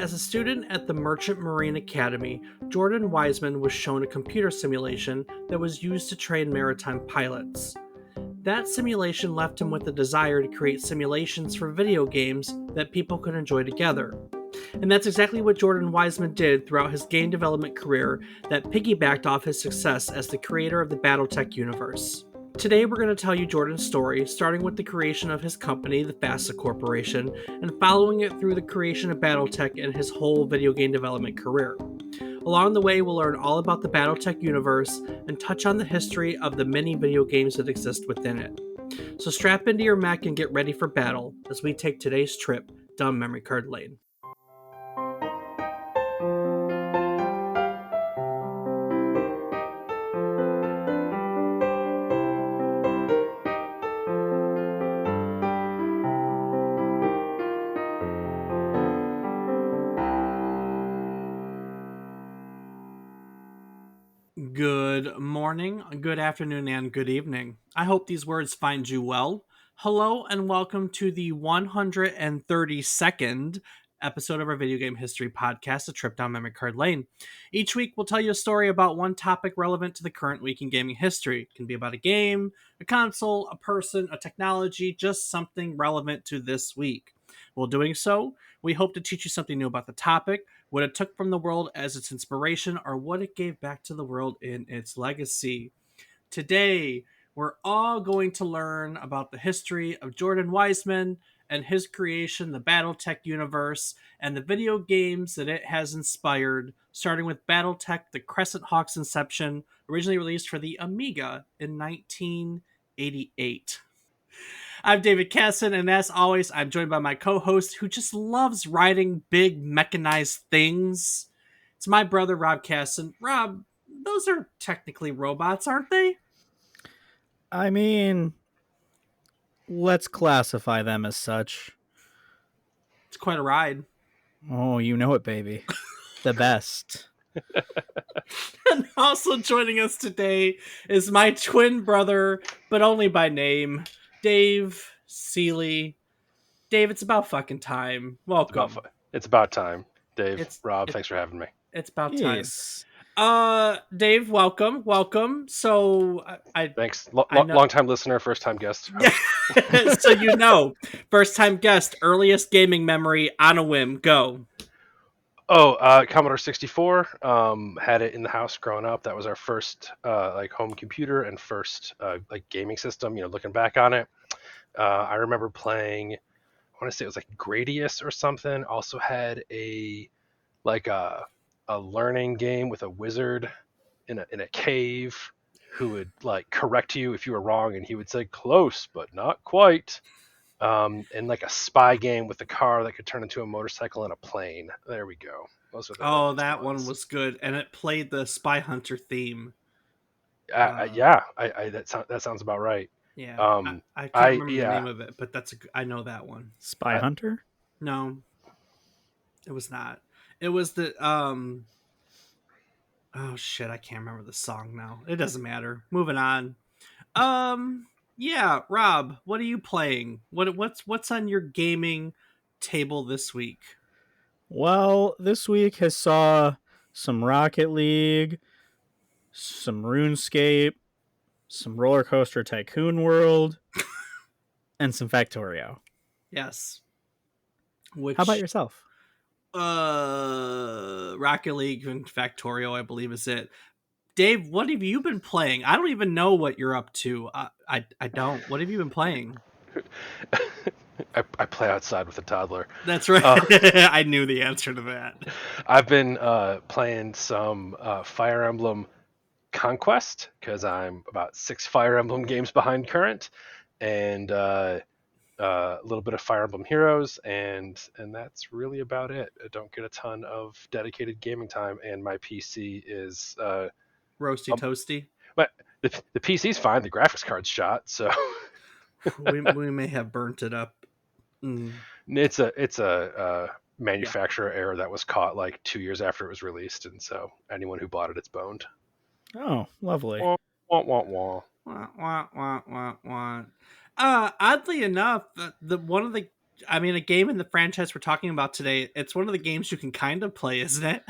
As a student at the Merchant Marine Academy, Jordan Wiseman was shown a computer simulation that was used to train maritime pilots. That simulation left him with the desire to create simulations for video games that people could enjoy together. And that's exactly what Jordan Wiseman did throughout his game development career that piggybacked off his success as the creator of the Battletech universe. Today we're going to tell you Jordan's story, starting with the creation of his company, the FASA Corporation, and following it through the creation of Battletech and his whole video game development career. Along the way, we'll learn all about the Battletech universe and touch on the history of the many video games that exist within it. So strap into your mech and get ready for battle as we take today's trip down memory card lane. Good morning, good afternoon, and good evening. I hope these words find you well. Hello, and welcome to the 132nd episode of our Video Game History Podcast, A Trip Down Memory Card Lane. Each week, we'll tell you a story about one topic relevant to the current week in gaming history. It can be about a game, a console, a person, a technology, just something relevant to this week. While doing so, we hope to teach you something new about the topic, what it took from the world as its inspiration, or what it gave back to the world in its legacy. Today, we're all going to learn about the history of Jordan Wiseman and his creation, the Battletech universe, and the video games that it has inspired, starting with Battletech, the Crescent Hawk's inception, originally released for the Amiga in 1988. I'm David Casson, and as always, I'm joined by my co-host who just loves riding big mechanized things. It's my brother, Rob Casson. Rob, those are technically robots, aren't they? I mean, let's classify them as such. It's quite a ride. Oh, you know it, baby. The best. And also joining us today is my twin brother, but only by name, Dave Seley. Dave, it's about fucking time. Welcome. It's about time, Dave. Rob, thanks for having me. It's about time. Dave, welcome. So thanks. Long time listener, first time guest. Yeah. So first time guest, earliest gaming memory on a whim. Go. Commodore 64. Had it in the house growing up. That was our first home computer and first gaming system. Looking back on it, I remember playing. I want to say it was like Gradius or something. Also had a learning game with a wizard in a cave who would correct you if you were wrong, and he would say close but not quite. And a spy game with a car that could turn into a motorcycle and a plane. There we go. That one was good, and it played the Spy Hunter theme. That sounds about right. Yeah, I can't remember the name of it, but I know that one. Spy Hunter? No, it was not. It was the oh shit, I can't remember the song now. It doesn't matter. Moving on. Yeah, Rob, what are you playing? What's on your gaming table this week? Well, this week has saw some Rocket League, some RuneScape, some Roller Coaster Tycoon World, and some Factorio. Yes. How about yourself? Rocket League and Factorio, I believe, is it. Dave, what have you been playing? I don't even know what you're up to. I don't. What have you been playing? I play outside with a toddler. That's right. I knew the answer to that. I've been playing some Fire Emblem Conquest because I'm about 6 Fire Emblem games behind current, and a little bit of Fire Emblem Heroes, and that's really about it. I don't get a ton of dedicated gaming time, and my PC is roasty toasty. But the PC's fine. The graphics card's shot, so we may have burnt it up. It's a manufacturer error that was caught 2 years after it was released, and so anyone who bought it's boned. Oh, lovely. Wah, wah, wah, wah. Wah, wah, wah, wah, wah. Oddly enough, one of the I mean, a game in the franchise we're talking about today, it's one of the games you can kind of play, isn't it?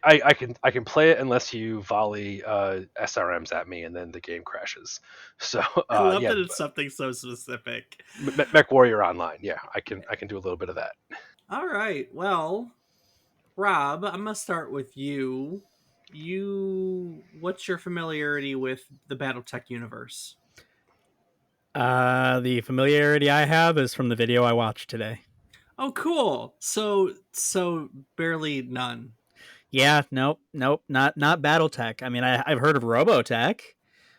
I can play it unless you volley SRMs at me and then the game crashes. So I love yeah, that it's something so specific. Mech Warrior Online. Yeah, I can do a little bit of that. All right. Well, Rob, I'm gonna start with you. What's your familiarity with the BattleTech universe? The familiarity I have is from the video I watched today. Oh, cool. So barely none. Yeah, nope, not BattleTech. I mean, I've heard of Robotech,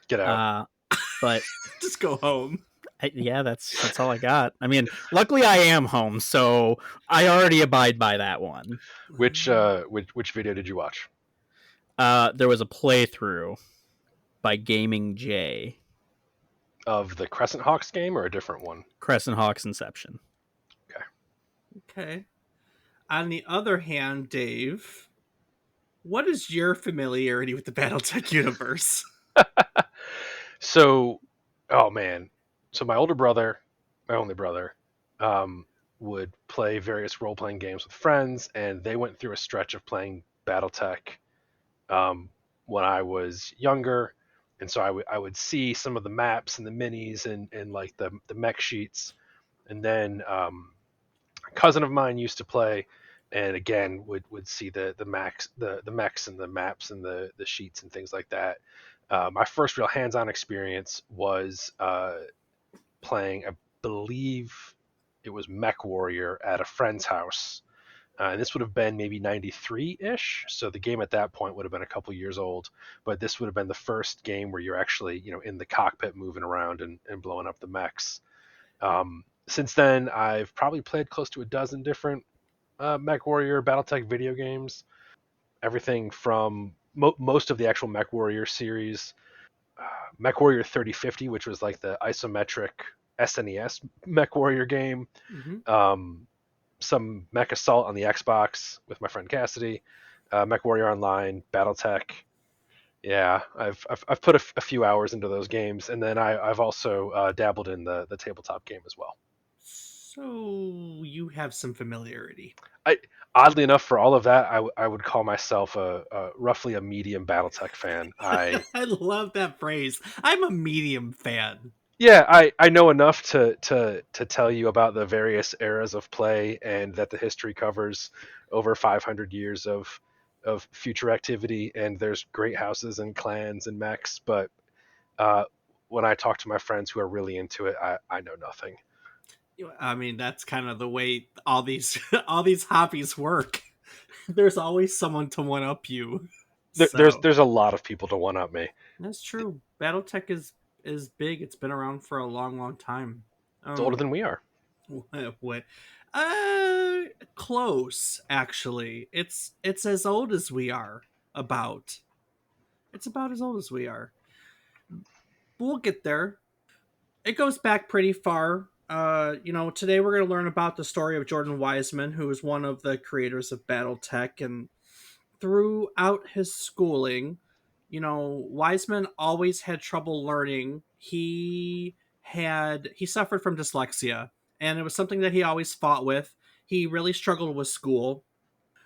Get out. uh, but Just go home. yeah, that's all I got. I mean, luckily I am home, so I already abide by that one. Which video did you watch? There was a playthrough by Gaming J, Of the Crescent Hawks game or a different one? Crescent Hawks Inception. Okay. Okay. On the other hand, Dave, what is your familiarity with the BattleTech universe? So, oh man. So my older brother, my only brother, um, would play various role playing games with friends, and they went through a stretch of playing BattleTech um, when I was younger, and so I would see some of the maps and the minis and like the mech sheets, and then a cousin of mine used to play, and again would see the mechs and the maps and the sheets and things like that. My first real hands-on experience was playing, I believe it was Mech Warrior at a friend's house. And this would have been maybe 93-ish. So the game at that point would have been a couple years old. But this would have been the first game where you're actually, in the cockpit moving around and blowing up the mechs. Since then, I've probably played close to a dozen different Mech Warrior BattleTech video games. Everything from most of the actual Mech Warrior series, Mech Warrior 3050, which was like the isometric SNES Mech Warrior game. Mm-hmm. Some Mech Assault on the Xbox with my friend Cassidy, Mech Warrior Online, BattleTech. Yeah, I've put a few hours into those games, and then I've also dabbled in the tabletop game as well. So you have some familiarity. I Oddly enough, for all of that, I would call myself a roughly a medium BattleTech fan. I love that phrase. I'm a medium fan. Yeah, I know enough to tell you about the various eras of play and that the history covers over 500 years of future activity, and there's great houses and clans and mechs, but uh, when I talk to my friends who are really into it, I know nothing. I mean, that's kind of the way all these all these hobbies work. There's always someone to one up you. There's So there's a lot of people to one up me. that's true. BattleTech is big. It's been around for a long, long time. It's older Um, than we are. what? Uh, close actually. It's as old as we are. About. It's about as old as we are. We'll get there. It goes back pretty far. Today we're going to learn about the story of Jordan Wiseman, who is one of the creators of BattleTech, and throughout his schooling, Wiseman always had trouble learning. He suffered from dyslexia, and it was something that he always fought with. He really struggled with school.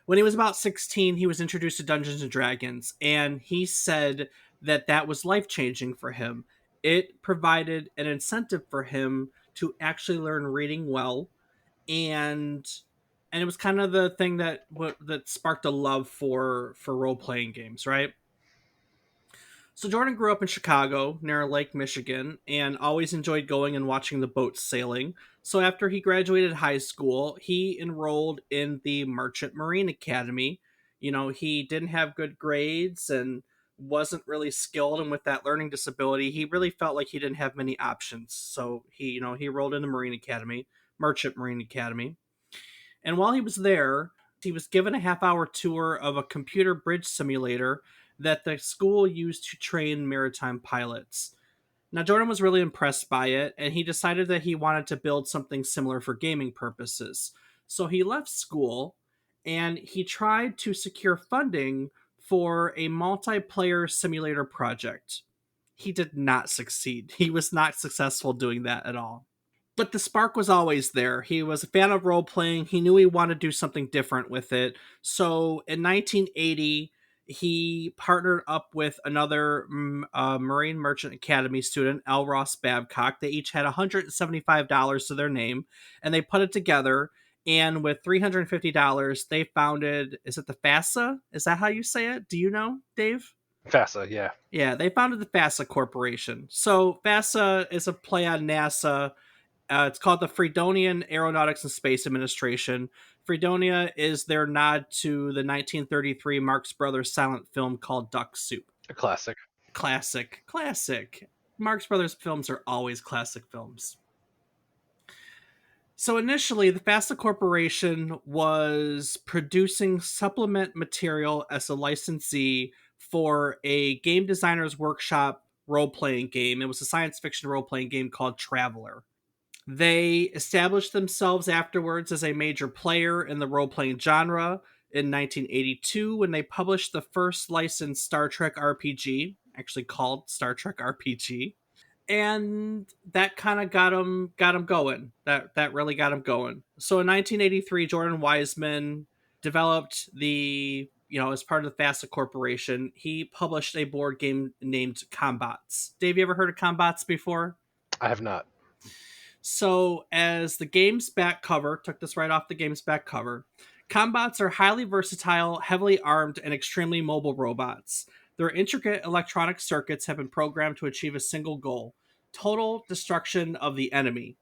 When he was about 16, he was introduced to Dungeons and Dragons, and he said that that was life changing for him. It provided an incentive for him to actually learn reading well, and it was kind of the thing that sparked a love for role playing games, right? So Jordan grew up in Chicago near Lake Michigan and always enjoyed going and watching the boats sailing. So after he graduated high school, he enrolled in the Merchant Marine Academy. He didn't have good grades and wasn't really skilled, and with that learning disability, he really felt like he didn't have many options. So he enrolled in the Marine Academy, Merchant Marine Academy. And while he was there, he was given a half-hour tour of a computer bridge simulator that the school used to train maritime pilots. Now, Jordan was really impressed by it, and he decided that he wanted to build something similar for gaming purposes. So he left school and he tried to secure funding for a multiplayer simulator project. He did not succeed. He was not successful doing that at all. but the spark was always there. He was a fan of role playing. He knew he wanted to do something different with it. So in 1980, he partnered up with another Marine Merchant Academy student, L. Ross Babcock. They each had $175 to their name, and they put it together. And with $350, they founded, is it the FASA? Is that how you say it? Do you know, Dave? FASA, yeah. Yeah, they founded the FASA Corporation. So FASA is a play on NASA. It's called the Freedonian Aeronautics and Space Administration. Fredonia is their nod to the 1933 Marx Brothers silent film called Duck Soup. A classic. Classic. Marx Brothers films are always classic films. So initially, the FASA Corporation was producing supplement material as a licensee for a game designer's workshop role-playing game. It was a science fiction role-playing game called Traveler. They established themselves afterwards as a major player in the role-playing genre in 1982 when they published the first licensed Star Trek RPG, actually called Star Trek RPG. And that kind of got him going. That really got him going. So in 1983, Jordan Wiseman developed as part of the FASA Corporation, he published a board game named Combats. Dave, you ever heard of Combats before? I have not. So, as the game's back cover, took this right off the game's back cover, Combats are highly versatile, heavily armed, and extremely mobile robots. Their intricate electronic circuits have been programmed to achieve a single goal: total destruction of the enemy.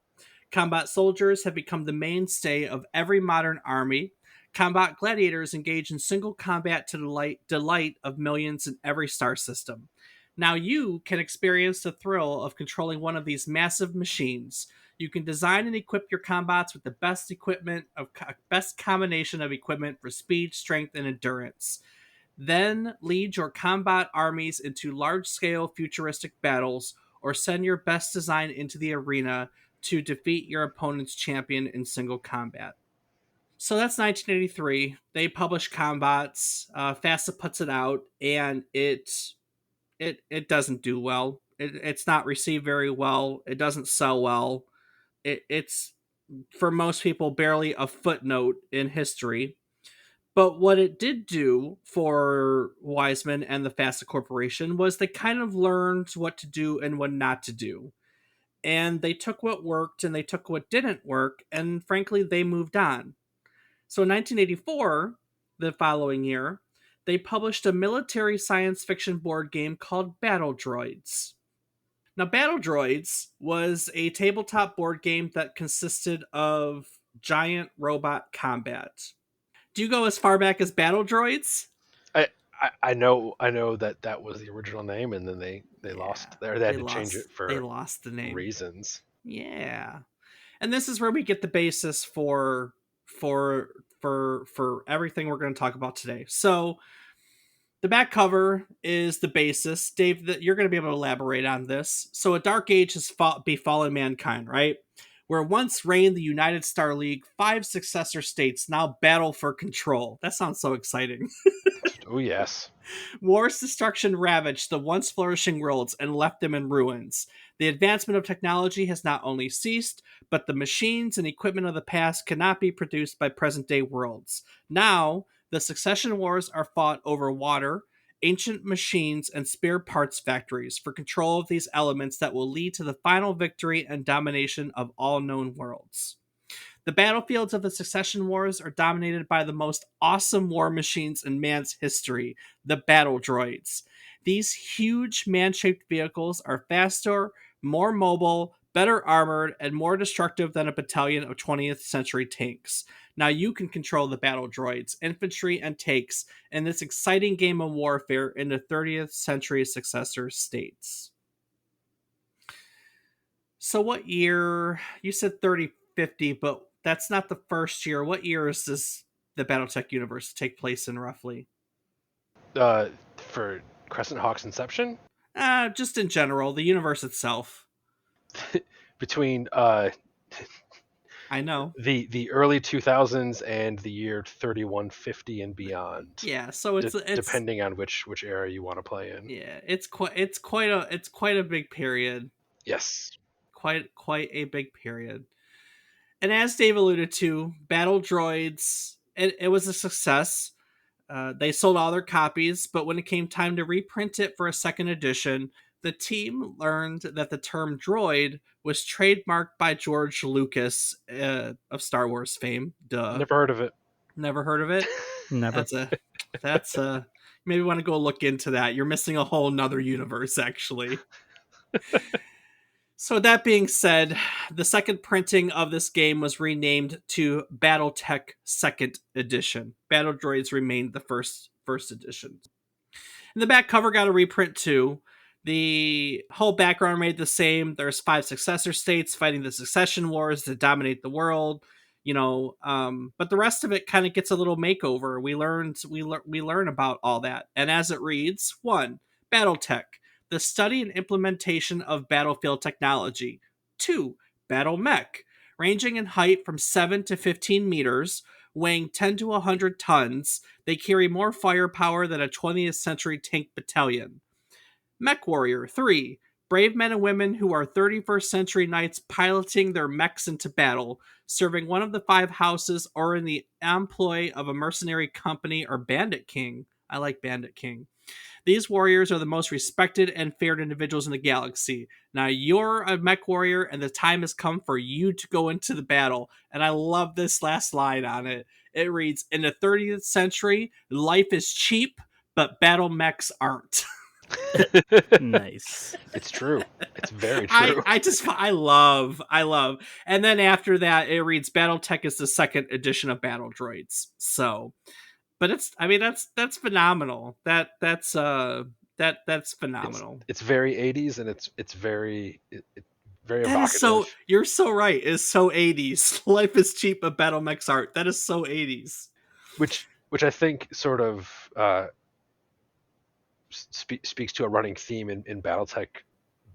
Combat soldiers have become the mainstay of every modern army. Combat gladiators engage in single combat to the delight of millions in every star system. Now you can experience the thrill of controlling one of these massive machines. You can design and equip your combats with the best combination of equipment for speed, strength, and endurance. Then lead your combat armies into large-scale futuristic battles, or send your best design into the arena to defeat your opponent's champion in single combat. So that's 1983. They published Combats. FASA puts it out, and it doesn't do well. It's not received very well. It doesn't sell well. It's for most people barely a footnote in history. But what it did do for Wiseman and the FASA Corporation was they kind of learned what to do and what not to do. And they took what worked and they took what didn't work, and frankly, they moved on. So in 1984, the following year, they published a military science fiction board game called Battle Droids. Now, Battle Droids was a tabletop board game that consisted of giant robot combat. Do you go as far back as Battle Droids? I know that was the original name, and then they lost there. They had to change it for they lost the name reasons. Yeah, and this is where we get the basis for everything we're going to talk about today. So the back cover is the basis. Dave, that you're going to be able to elaborate on this. So a dark age has befallen mankind, right? Where once reigned the United Star League, 5 successor states now battle for control. That sounds so exciting. Oh, yes. War's destruction ravaged the once flourishing worlds and left them in ruins. The advancement of technology has not only ceased, but the machines and equipment of the past cannot be produced by present-day worlds. Now, the succession wars are fought over water, ancient machines, and spare parts factories for control of these elements that will lead to the final victory and domination of all known worlds. The battlefields of the succession wars are dominated by the most awesome war machines in man's history, the battle droids. These huge man-shaped vehicles are faster, more mobile, better armored, and more destructive than a battalion of 20th century tanks. Now you can control the battle droids, infantry, and tanks in this exciting game of warfare in the 30th century successor states. So what year? You said 3050, but that's not the first year. What years does the Battletech universe take place in, roughly? For Crescent Hawk's inception? Just in general, the universe itself. Between I know the early 2000s and the year 3150 and beyond. Yeah, so it's depending on which era you want to play in. Yeah, it's quite a big period. Yes. quite a big period. And as Dave alluded to, Battle Droids, it was a success. They sold all their copies, but when it came time to reprint it for a second edition, the team learned that the term droid was trademarked by George Lucas of Star Wars fame. Duh. Never heard of it. Never heard of it? Never. That's maybe want to go look into that. You're missing a whole nother universe, actually. So that being said, the second printing of this game was renamed to BattleTech Second Edition. Battle Droids remained the first edition. And the back cover got a reprint too. The whole background remained the same. There's 5 successor states fighting the succession wars to dominate the world. But the rest of it kind of gets a little makeover. We learn about all that. And as it reads, 1. BattleTech, the study and implementation of battlefield technology. 2. Battle Mech, ranging in height from 7 to 15 meters, weighing 10 to 100 tons. They carry more firepower than a 20th century tank battalion. Mech Warrior 3, brave men and women who are 31st century knights piloting their mechs into battle, serving one of the 5 houses or in the employ of a mercenary company or bandit king. I like bandit king. These warriors are the most respected and feared individuals in the galaxy. Now you're a mech warrior and the time has come for you to go into the battle. And I love this last line on it. It reads, in the 30th century, life is cheap, but battle mechs aren't. Nice. It's true. It's very true. I love. And then after that, it reads BattleTech is the second edition of Battle Droids. So, but that's phenomenal. That's phenomenal. It's very 80s and it's very very That evocative. is so. You're so right. It's so 80s. Life is cheap, but battle mechs art. That is so 80s. Which I think sort of speaks to a running theme in BattleTech,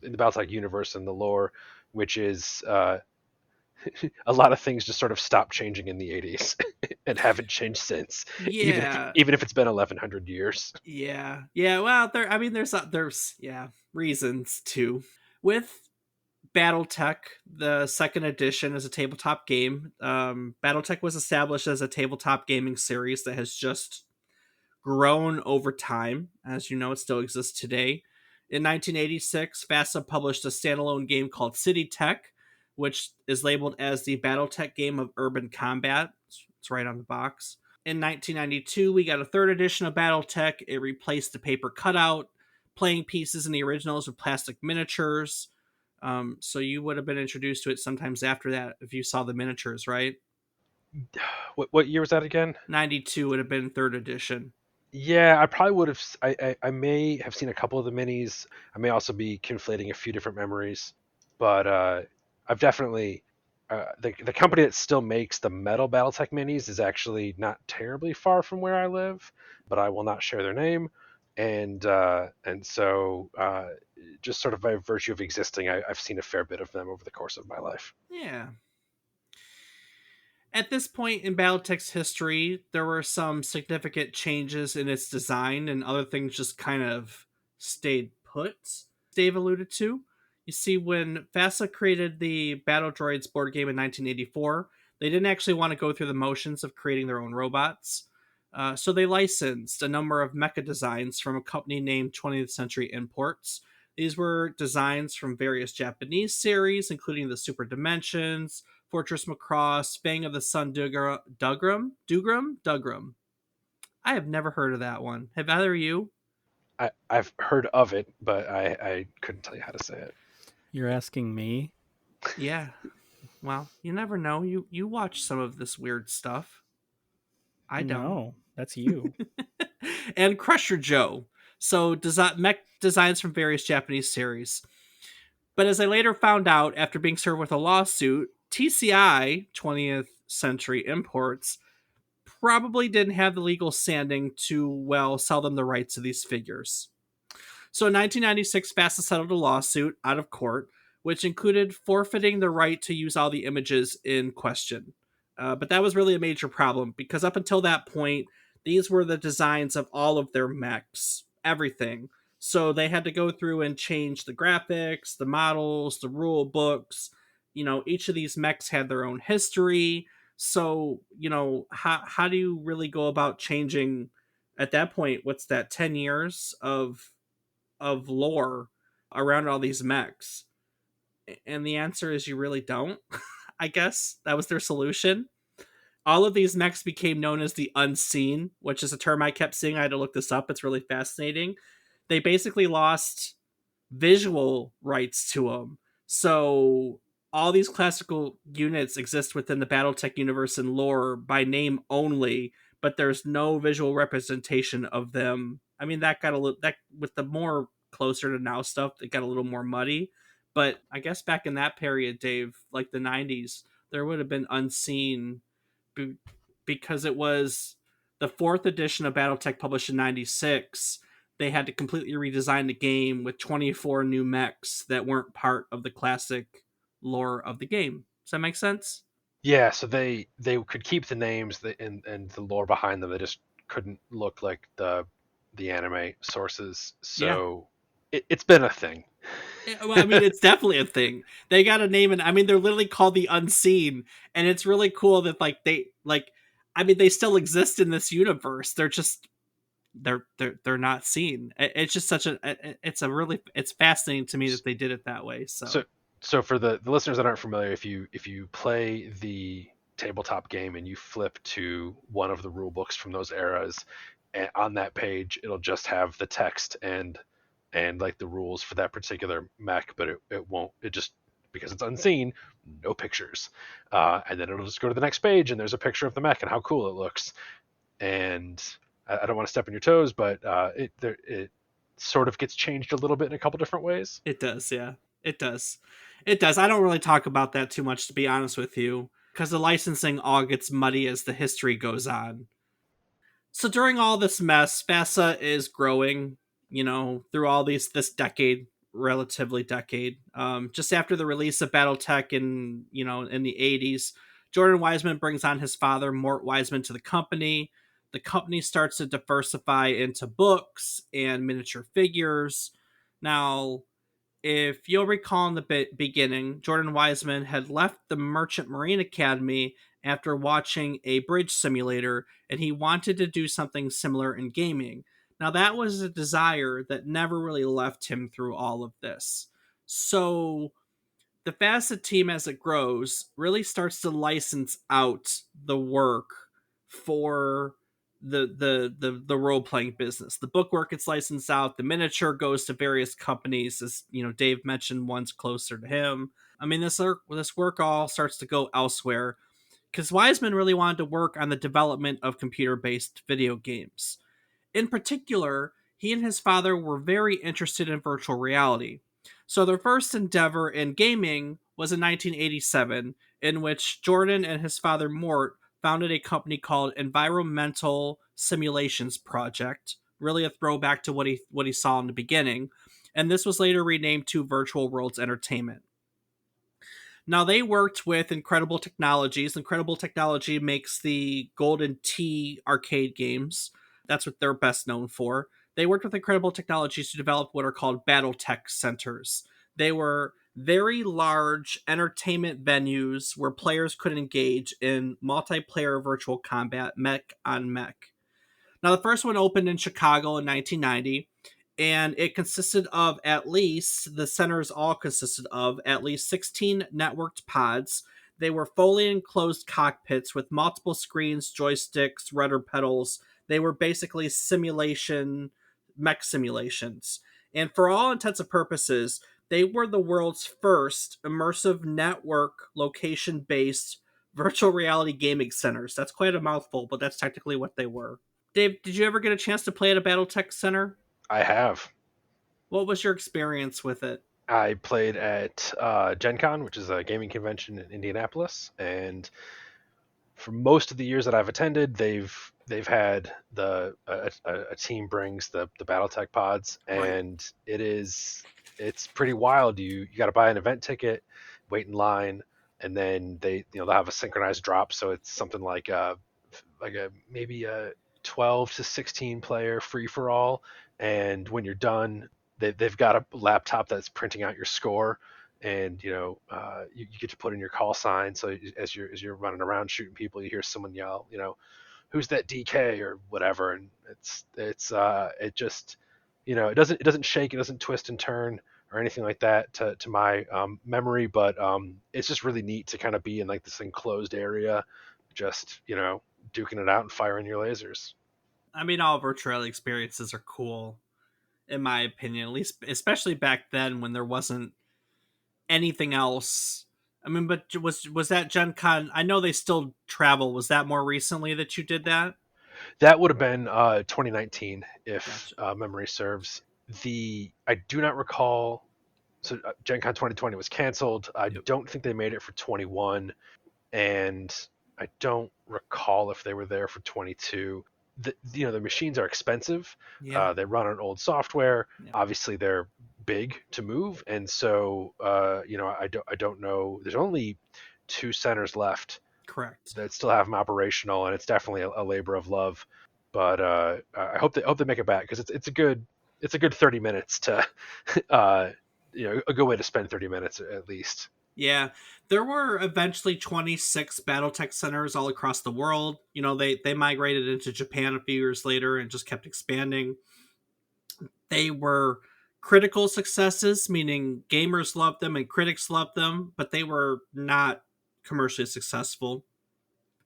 in the BattleTech universe and the lore, which is a lot of things just sort of stopped changing in the 80s and haven't changed since. Yeah. Even if it's been 1100 years. Yeah. Well, there's reasons too. With BattleTech, the second edition, is a tabletop game. BattleTech was established as a tabletop gaming series that has just grown over time. As you know, it still exists today. In 1986, FASA published a standalone game called City Tech, which is labeled as the BattleTech game of urban combat. It's right on the box. In 1992, we got a third edition of BattleTech. It replaced the paper cutout, playing pieces in the originals with plastic miniatures. So you would have been introduced to it sometimes after that if you saw the miniatures, right? What year was that again? 92 would have been third edition. Yeah, I probably would have. I may have seen a couple of the minis. I may also be conflating a few different memories, but I've definitely the company that still makes the metal BattleTech minis is actually not terribly far from where I live, but I will not share their name. And so just sort of by virtue of existing, I've seen a fair bit of them over the course of my life. Yeah. At this point in BattleTech's history, there were some significant changes in its design, and other things just kind of stayed put. Dave alluded to. You see, when FASA created the Battle Droids board game in 1984, they didn't actually want to go through the motions of creating their own robots. So they licensed a number of mecha designs from a company named 20th Century Imports. These were designs from various Japanese series, including the Super Dimensions, Fortress Macross, Fang of the Sun Dugram. I have never heard of that one. Have either of you? I've heard of it, but I couldn't tell you how to say it. You're asking me? Yeah. Well, you never know. You watch some of this weird stuff. I don't. No, that's you. And Crusher Joe. So mech designs from various Japanese series. But as I later found out after being served with a lawsuit, TCI, 20th Century Imports, probably didn't have the legal standing to, sell them the rights to these figures. So in 1996, FASA settled a lawsuit out of court, which included forfeiting the right to use all the images in question. But that was really a major problem, because up until that point, these were the designs of all of their mechs, everything. So they had to go through and change the graphics, the models, the rule books. Each of these mechs had their own history. So, how do you really go about changing at that point? What's that, 10 years of lore around all these mechs? And the answer is you really don't. I guess that was their solution. All of these mechs became known as the Unseen, which is a term I kept seeing. I had to look this up. It's really fascinating. They basically lost visual rights to them. So all these classical units exist within the BattleTech universe and lore by name only, but there's no visual representation of them. I mean, that got a little, that with the more closer to now stuff, it got a little more muddy. But I guess back in that period, Dave, like the 90s, there would have been Unseen because it was the fourth edition of BattleTech published in 96. They had to completely redesign the game with 24 new mechs that weren't part of the classic lore of the game. Does that make sense? Yeah, so they could keep the names and the lore behind them. They just couldn't look like the anime sources. Yeah. So it's been a thing. Well, I mean, it's definitely a thing. They got a name, and I mean, they're literally called the Unseen, and it's really cool that I mean, they still exist in this universe. They're just they're not seen. It's just such a it's fascinating to me that they did it that way. So So so for the listeners that aren't familiar, if you play the tabletop game and you flip to one of the rule books from those eras, and on that page it'll just have the text and like the rules for that particular mech, but it won't, it just, because it's unseen, no pictures. And then it'll just go to the next page and there's a picture of the mech and how cool it looks. And I don't want to step on your toes, but it sort of gets changed a little bit in a couple different ways. it does, yeah, it does, it does. I don't really talk about that too much, to be honest with you, because the licensing all gets muddy as the history goes on. So during all this mess, FASA is growing, through all this decade, relatively decade. Just after the release of BattleTech in the 80s, Jordan Wiseman brings on his father, Mort Wiseman, to the company. The company starts to diversify into books and miniature figures. Now, if you'll recall in the beginning, Jordan Wiseman had left the Merchant Marine Academy after watching a bridge simulator, and he wanted to do something similar in gaming. Now, that was a desire that never really left him through all of this. So, the Facet team, as it grows, really starts to license out the work for the role playing business. The bookwork gets licensed out. The miniature goes to various companies, as Dave mentioned, one's closer to him. I mean, this work all starts to go elsewhere because Wiseman really wanted to work on the development of computer based video games. In particular, he and his father were very interested in virtual reality. So their first endeavor in gaming was in 1987, in which Jordan and his father Mort founded a company called Environmental Simulations Project, really a throwback to what he saw in the beginning, and this was later renamed to Virtual Worlds Entertainment. Now they worked with Incredible Technologies. Incredible Technology makes the Golden Tee arcade games. That's what they're best known for. They worked with Incredible Technologies to develop what are called BattleTech centers. They were very large entertainment venues where players could engage in multiplayer virtual combat, mech on mech. Now, the first one opened in Chicago in 1990, and it consisted of the centers all consisted of at least 16 networked pods. They were fully enclosed cockpits with multiple screens, joysticks, rudder pedals. They were basically mech simulations. And for all intents and purposes, they were the world's first immersive network location based virtual reality gaming centers. That's quite a mouthful, but that's technically what they were. Dave, did you ever get a chance to play at a BattleTech center? I have. What was your experience with it? I played at Gen Con, which is a gaming convention in Indianapolis, and for most of the years that I've attended, they've had a team brings the BattleTech pods, Right. and it's pretty wild. You got to buy an event ticket, wait in line, and then they'll have a synchronized drop. So it's something like a maybe a 12 to 16 player free for all, and when you're done, they've got a laptop that's printing out your score, and you get to put in your call sign. So as you're running around shooting people, you hear someone yell, who's that DK or whatever, and it just it doesn't shake, it doesn't twist and turn or anything like that to my memory, but it's just really neat to kind of be in like this enclosed area, just duking it out and firing your lasers. I mean, all virtual reality experiences are cool, in my opinion, at least, especially back then when there wasn't anything else. I mean, but was that Gen Con? I know they still travel. Was that more recently that you did that? That would have been 2019, if Gotcha. memory serves. I do not recall. So Gen Con 2020 was canceled. I Yep. don't think they made it for 21, and I don't recall if they were there for 22. The machines are expensive. Yeah. They run on old software. Yep. Obviously, they're big to move, and so I don't know. There's only two centers left Correct. that still have them operational, and it's definitely a labor of love. But I hope they make it back, because it's a good 30 minutes to uh, a good way to spend 30 minutes at least. Yeah, there were eventually 26 BattleTech centers all across the world. They migrated into Japan a few years later and just kept expanding. They were critical successes, meaning gamers loved them and critics loved them, but they were not commercially successful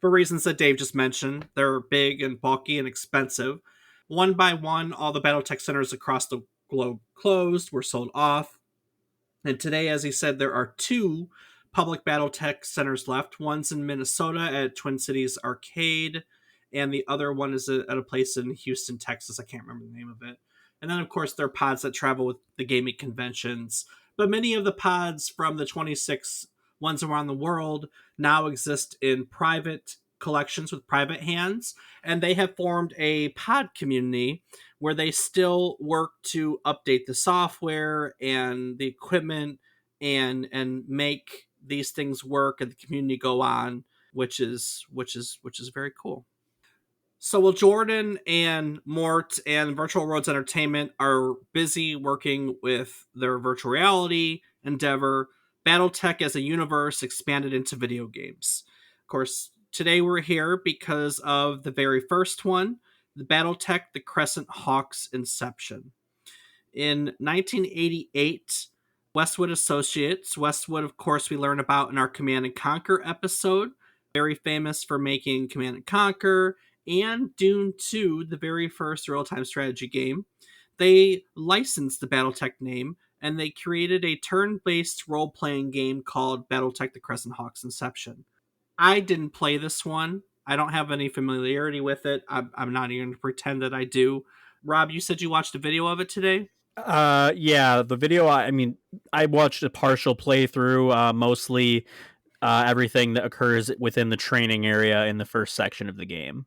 for reasons that Dave just mentioned. They're big and bulky and expensive. One by one, all the BattleTech centers across the globe closed, were sold off. And today, as he said, there are two public BattleTech centers left. One's in Minnesota at Twin Cities Arcade, and the other one is at a place in Houston, Texas. I can't remember the name of it. And then, of course, there are pods that travel with the gaming conventions. But many of the pods from the 26 ones around the world now exist in private collections with private hands, and they have formed a pod community where they still work to update the software and the equipment and make these things work and the community go on, which is very cool. So while Jordan and Mort and Virtual Worlds Entertainment are busy working with their virtual reality endeavor, Battletech as a universe expanded into video games. Of course, today we're here because of the very first one, the Battletech The Crescent Hawks Inception. In 1988, Westwood Associates, Westwood, of course, we learn about in our Command and Conquer episode, very famous for making Command and Conquer and Dune 2, the very first real time strategy game. They licensed the Battletech name and they created a turn based role playing game called Battletech The Crescent Hawks Inception. I didn't play this one. I don't have any familiarity with it. I'm not even going to pretend that I do. Rob, you said you watched a video of it today? Yeah, the video. I mean, I watched a partial playthrough, mostly everything that occurs within the training area in the first section of the game.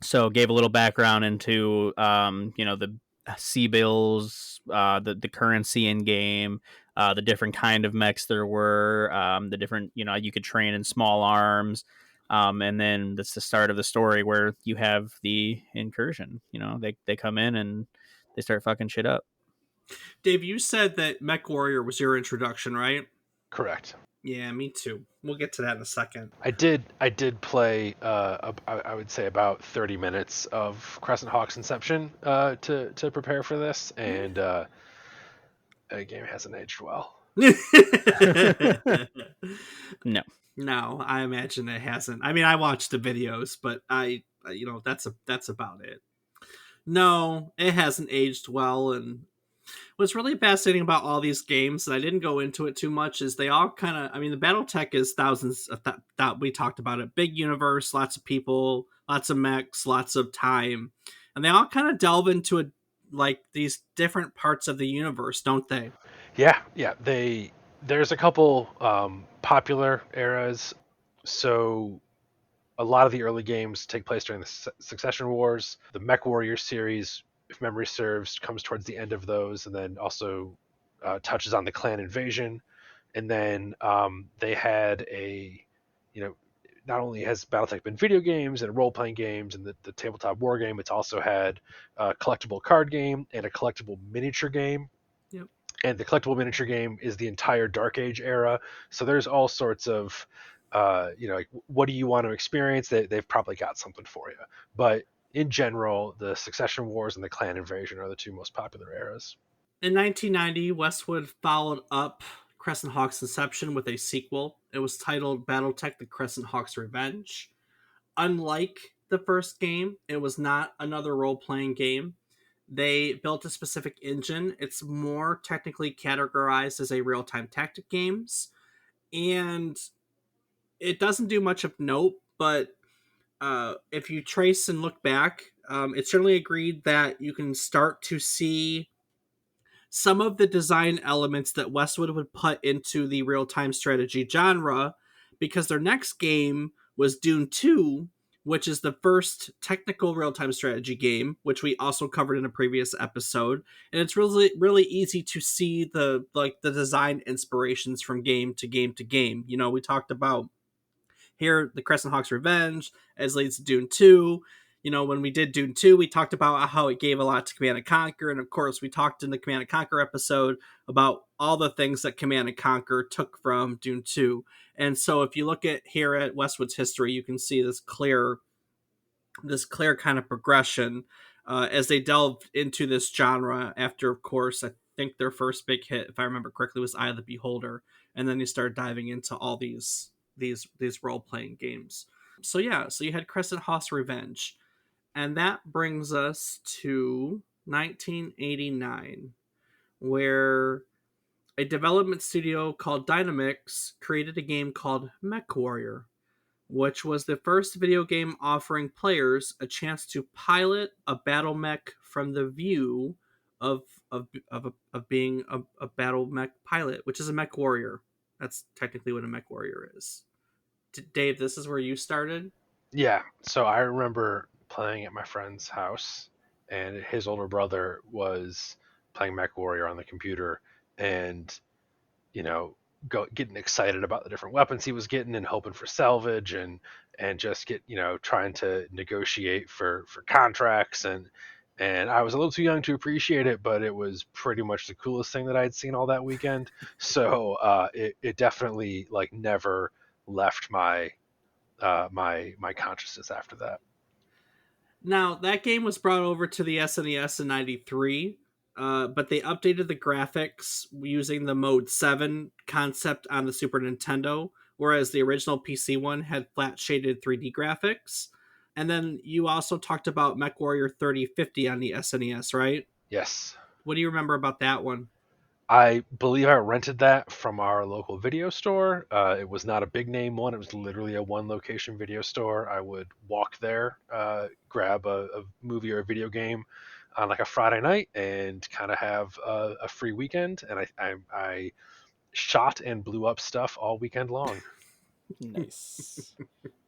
So gave a little background into the sea bills, the currency in game, the different kind of mechs there were, the different you could train in small arms, and then that's the start of the story where you have the incursion. They come in and they start fucking shit up. Dave, you said that Mech Warrior was your introduction, right? Correct. Yeah, me too. We'll get to that in a second. I did play I would say about 30 minutes of Crescent Hawks Inception to prepare for this, and the game hasn't aged well. No. No, I imagine it hasn't. I mean, I watched the videos, but that's about it. No, it hasn't aged well, and what's really fascinating about all these games, and I didn't go into it too much, is they all kind of, I mean, the Battletech is thousands of that we talked about it. Big universe, lots of people, lots of mechs, lots of time. And they all kind of delve into like these different parts of the universe, don't they? Yeah. There's a couple popular eras. So a lot of the early games take place during the Succession Wars. The Mech Warrior series, if memory serves, comes towards the end of those, and then also touches on the clan invasion. And then they had a, you know, not only has BattleTech been video games and role playing games and the tabletop war game, it's also had a collectible card game and a collectible miniature game. Yep. And the collectible miniature game is the entire Dark Age era. So there's all sorts of, like, what do you want to experience? They've probably got something for you. But in general, the Succession Wars and the Clan Invasion are the two most popular eras. In 1990, Westwood followed up Crescent Hawk's inception with a sequel. It was titled BattleTech: The Crescent Hawk's Revenge. Unlike the first game, it was not another role playing game. They built a specific engine. It's more technically categorized as a real time tactic games, and it doesn't do much of note. But if you trace and look back, it's certainly agreed that you can start to see some of the design elements that Westwood would put into the real time strategy genre, because their next game was Dune 2, which is the first technical real time strategy game, which we also covered in a previous episode. And it's really easy to see the design inspirations from game to game to game. You know, we talked about here the Crescent Hawk's Revenge as leads to Dune 2. You know, when we did Dune 2, we talked about how it gave a lot to Command and Conquer. And of course, we talked in the Command and Conquer episode about all the things that Command and Conquer took from Dune 2. And so if you look at here at Westwood's history, you can see this clear kind of progression as they delved into this genre after, of course, I think their first big hit, if I remember correctly, was Eye of the Beholder. And then they started diving into all these role playing games. So yeah, so you had Crescent Hawk's Revenge, and that brings us to 1989, where a development studio called Dynamix created a game called Mech Warrior, which was the first video game offering players a chance to pilot a battle mech from the view of being a battle mech pilot, which is a mech warrior. That's technically what a mech warrior is. Dave, this is where you started. Yeah, so I remember playing at my friend's house, and his older brother was playing Mech Warrior on the computer, and you know, getting excited about the different weapons he was getting and hoping for salvage and just trying to negotiate for contracts and I was a little too young to appreciate it, but it was pretty much the coolest thing that I had seen all that weekend. So it definitely like never left my consciousness after that. Now, that game was brought over to the SNES in 93, but they updated the graphics using the Mode 7 concept on the Super Nintendo, whereas the original PC one had flat shaded 3D graphics. And then you also talked about MechWarrior 3050 on the SNES, right? Yes. What do you remember about that one? I believe I rented that from our local video store. It was not a big name one. It was literally a one location video store. I would walk there, grab a movie or a video game on like a Friday night and kind of have a free weekend. And I shot and blew up stuff all weekend long. Nice.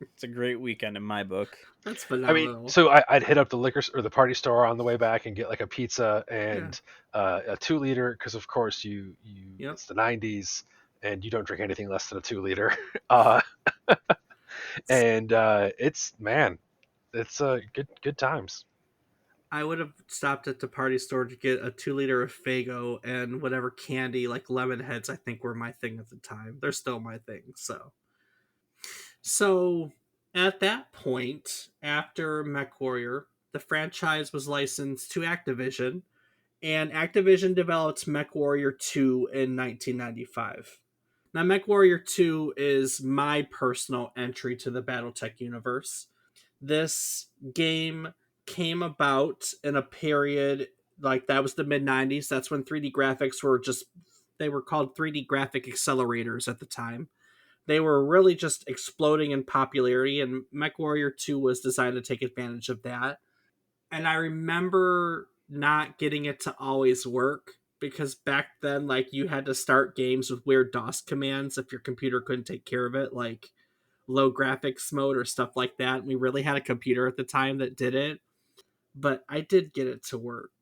It's a great weekend in my book. That's I mean, phenomenal. so I'd hit up the liquor or the party store on the way back and get like a pizza and a 2 liter because of course you Yep. it's the 90s and you don't drink anything less than a 2 liter. Uh, and it's good times. I would have stopped at the party store to get a 2 liter of Fago and whatever candy, like lemon heads, I think were my thing at the time. They're still my thing. So at that point, after MechWarrior, the franchise was licensed to Activision, and Activision developed MechWarrior 2 in 1995. Now, MechWarrior 2 is my personal entry to the Battletech universe. This game came about in a period like that was the mid 90s. That's when 3D graphics were just, they were called 3D graphic accelerators at the time. They were really just exploding in popularity, and MechWarrior 2 was designed to take advantage of that. And I remember not getting it to always work because back then, like, you had to start games with weird DOS commands if your computer couldn't take care of it, like low graphics mode or stuff like that. We really had a computer at the time that did it, but I did get it to work.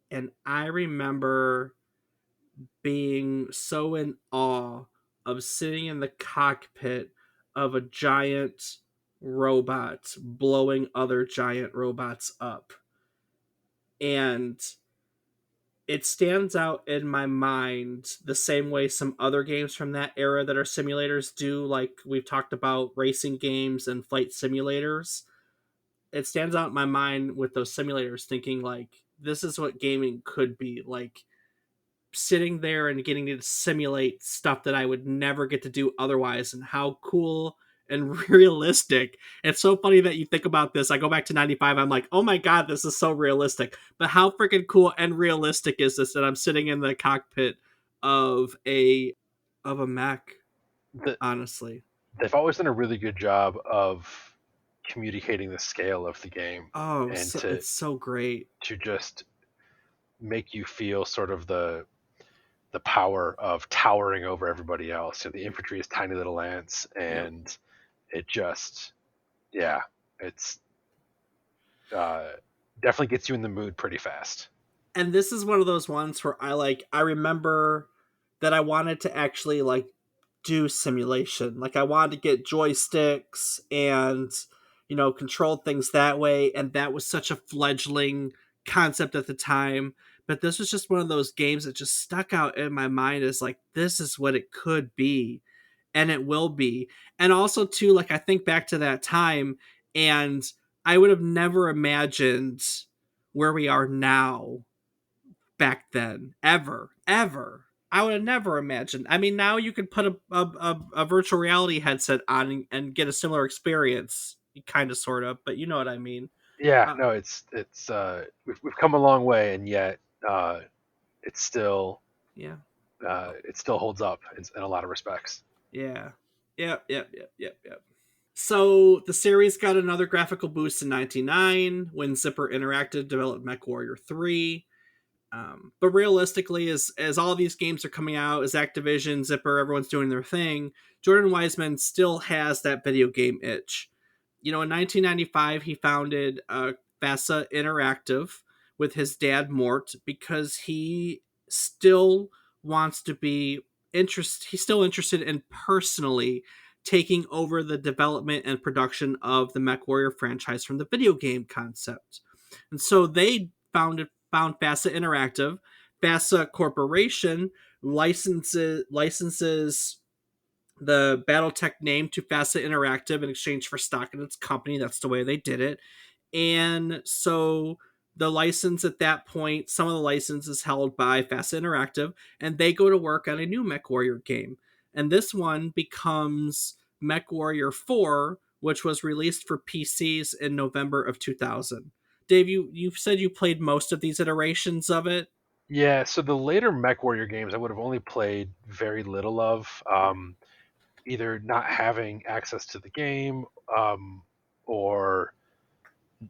And I remember being so in awe of sitting in the cockpit of a giant robots blowing other giant robots up. And it stands out in my mind the same way some other games from that era that are simulators do, like we've talked about racing games and flight simulators. It stands out in my mind with those simulators, thinking like, this is what gaming could be like, sitting there and getting to simulate stuff that I would never get to do otherwise, and how cool and realistic. It's so funny that you think about this. I go back to 95, I'm like, oh my god, this is so realistic. But how freaking cool and realistic is this that I'm sitting in the cockpit of a mech, The, honestly. they've always done a really good job of communicating the scale of the game, Oh, and it's so great. to just make you feel sort of the power of towering over everybody else. So the infantry is tiny little ants, Yep. and it just, yeah, it's uh, definitely gets you in the mood pretty fast. And this is one of those ones where I remember that I wanted to actually like do simulation. Like I wanted to get joysticks and control things that way, and that was such a fledgling concept at the time. But this was just one of those games that just stuck out in my mind as like, this is what it could be, and it will be. And also too, like I think back to that time, and I would have never imagined where we are now back then, ever. I would have never imagined. I mean, now you could put a virtual reality headset on and get a similar experience, kind of, sort of, but you know what I mean. Yeah, Uh, no, it's we've come a long way, and yet uh, it's still yeah, it still holds up in a lot of respects. yeah, yep. So the series got another graphical boost in '99 when Zipper Interactive developed MechWarrior 3. But realistically, as all these games are coming out, as Activision, Zipper, everyone's doing their thing, Jordan Weisman still has that video game itch. In 1995, he founded FASA Interactive with his dad Mort because he still wants to be he's still interested in personally taking over the development and production of the MechWarrior franchise from the video game concept. And so they found FASA Interactive. FASA Corporation licenses the BattleTech name to FASA Interactive in exchange for stock in its company. That's the way they did it. And so the license at that point, some of the license is held by FASA Interactive, and they go to work on a new MechWarrior game. And this one becomes MechWarrior 4, which was released for PCs in November of 2000. Dave, you've said you played most of these iterations of it. Yeah, so the later MechWarrior games I would have only played very little of, either not having access to the game, or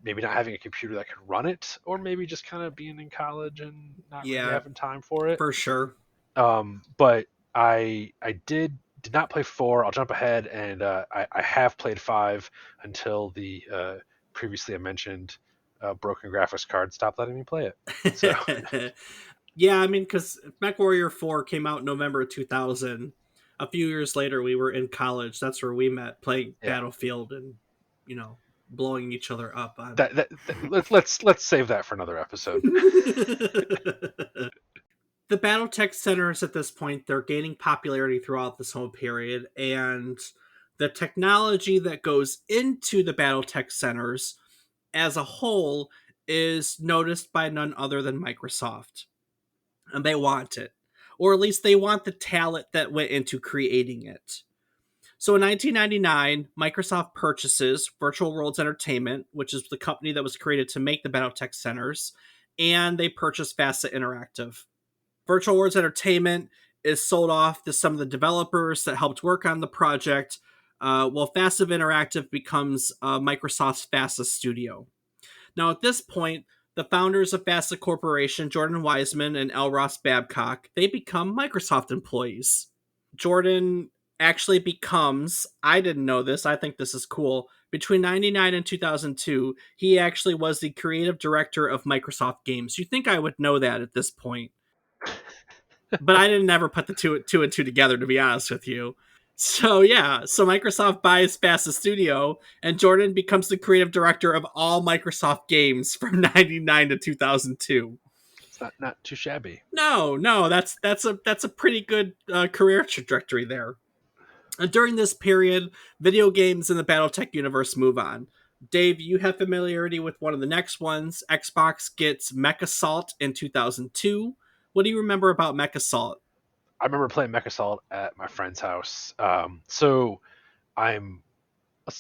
maybe not having a computer that could run it, or maybe just kind of being in college and not really Yeah, having time for it. for sure. But I did not play four. I'll jump ahead, and I have played five until the previously I mentioned broken graphics card stopped letting me play it. So Yeah, I mean, because MechWarrior 4 came out in November of 2000. A few years later, we were in college. That's where we met, playing yeah, Battlefield and, you know, blowing each other up on. that let's save that for another episode. The Battletech centers at this point, they're gaining popularity throughout this whole period, and the technology that goes into the Battletech centers as a whole is noticed by none other than Microsoft. And they want it. Or at least they want the talent that went into creating it. So in 1999, Microsoft purchases Virtual Worlds Entertainment, which is the company that was created to make the Battletech centers, and they purchase FASA Interactive. Virtual Worlds Entertainment is sold off to some of the developers that helped work on the project, while FASA Interactive becomes Microsoft's FASA studio. Now, at this point, the founders of FASA Corporation, Jordan Weisman and L. Ross Babcock, they become Microsoft employees. Jordan actually becomes, I didn't know this, I think this is cool, between 99 and 2002, he actually was the creative director of Microsoft Games. You'd think I would know that at this point, but I didn't ever put the two and two together, to be honest with you. So Microsoft buys Fastest Studio, and Jordan becomes the creative director of all Microsoft games from '99 to 2002. It's not too shabby. No, that's a pretty good career trajectory there. And during this period, video games in the BattleTech universe move on. Dave, you have familiarity with one of the next ones. Xbox gets Mech Assault in 2002. What do you remember about Mech Assault? I remember playing Mech Assault at my friend's house. So I'm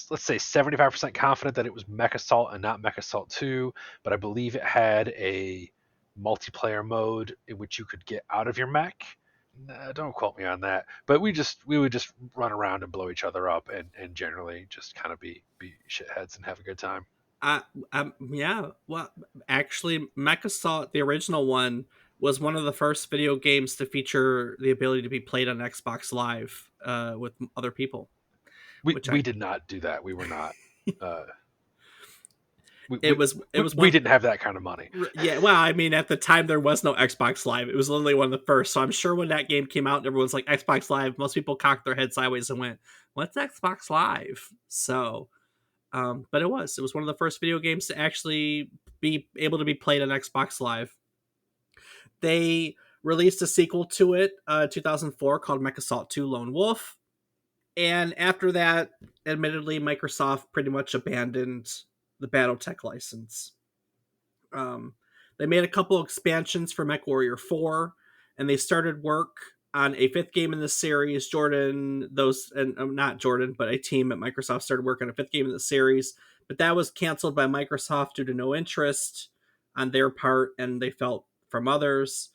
let's say 75% confident that it was Mech Assault and not Mech Assault 2, but I believe it had a multiplayer mode in which you could get out of your mech. Nah, don't quote me on that. But we would just run around and blow each other up and generally just kind of be shitheads and have a good time. Uh, yeah, well, actually, Mech Assault, the original one, was one of the first video games to feature the ability to be played on Xbox Live with other people, We which we I did not do that. We were not. Uh, we, it we, was we, we one. didn't have that kind of money. Yeah, well, I mean, at the time there was no Xbox Live. It was literally one of the first. So I'm sure when that game came out, and everyone's like Xbox Live. Most people cocked their head sideways and went, "What's Xbox Live?" So, but it was one of the first video games to actually be able to be played on Xbox Live. They released a sequel to it, 2004, called Mech Assault 2: Lone Wolf. And after that, admittedly, Microsoft pretty much abandoned the BattleTech license. Um, they made a couple expansions for MechWarrior 4, and they started work on a fifth game in the series. Not Jordan, but a team at Microsoft started work on a fifth game in the series, but that was canceled by Microsoft due to no interest on their part, and they felt from others.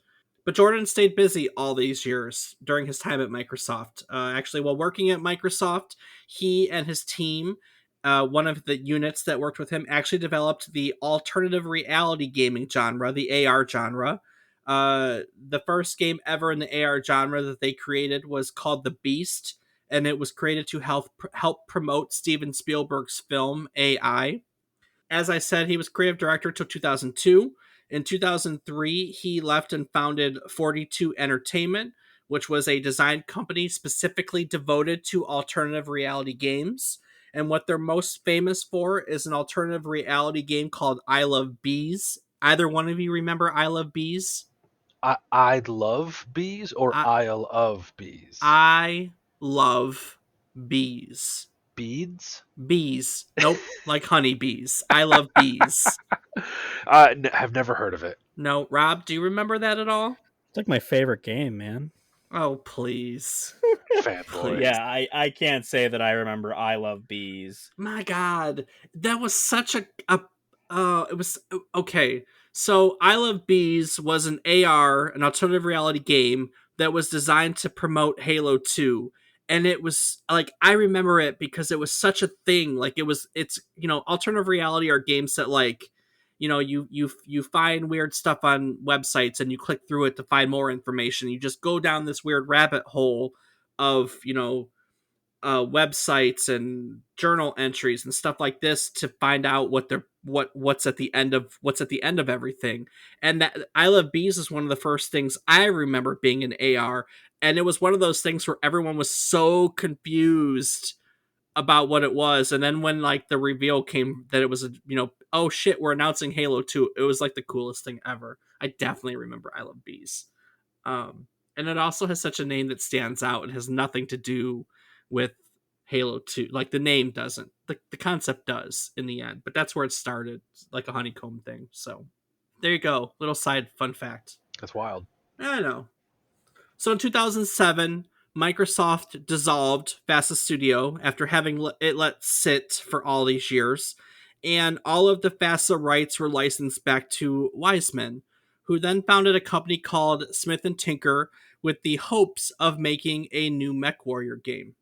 But Jordan stayed busy all these years during his time at Microsoft. Actually, while working at Microsoft, he and his team, one of the units that worked with him, actually developed the alternative reality gaming genre, the AR genre. The first game ever in the AR genre that they created was called The Beast, and it was created to help promote Steven Spielberg's film AI. As I said, he was creative director till 2002. In 2003, he left and founded 42 Entertainment, which was a design company specifically devoted to alternative reality games. And what they're most famous for is an alternative reality game called I Love Bees. Either one of you remember I Love Bees? I love bees or I, Isle of bees. I love bees. Beads. Bees. Nope, like honeybees. I love bees. Have never heard of it. No, Rob, do you remember that at all? It's like my favorite game, man. Oh, please. Fanboy. Please. Yeah, I can't say that I remember I Love Bees. My God. That was such it was okay. So I Love Bees was an AR, an alternative reality game that was designed to promote Halo 2. And it was like I remember it because it was such a thing. Like it's alternative reality are games that like you find weird stuff on websites and you click through it to find more information. You just go down this weird rabbit hole of websites and journal entries and stuff like this to find out what's at the end of everything. And that I Love Bees is one of the first things I remember being in AR, and it was one of those things where everyone was so confused about what it was. And then when like the reveal came that it was oh shit, we're announcing Halo 2, it was like the coolest thing ever. I definitely remember I Love Bees. um and it also has such a name that stands out and has nothing to do with Halo 2. Like the name doesn't. The concept does in the end, but that's where it started, like a honeycomb thing. So there you go. Little side fun fact. That's wild. I know. So in 2007, Microsoft dissolved Fastest Studio after having it let sit for all these years, and all of the FASA rights were licensed back to Wiseman, who then founded a company called Smith and Tinker with the hopes of making a new MechWarrior game.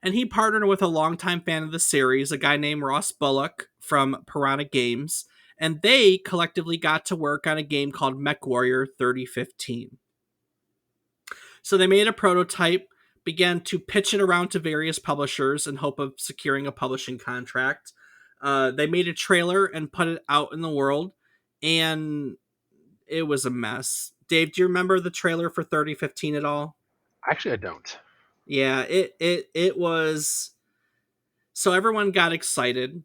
And he partnered with a longtime fan of the series, a guy named Ross Bullock from Piranha Games, and they collectively got to work on a game called MechWarrior 3015. So they made a prototype, began to pitch it around to various publishers in hope of securing a publishing contract. They made a trailer and put it out in the world, and it was a mess. Dave, do you remember the trailer for 3015 at all? Actually, I don't. Yeah, it was, so everyone got excited,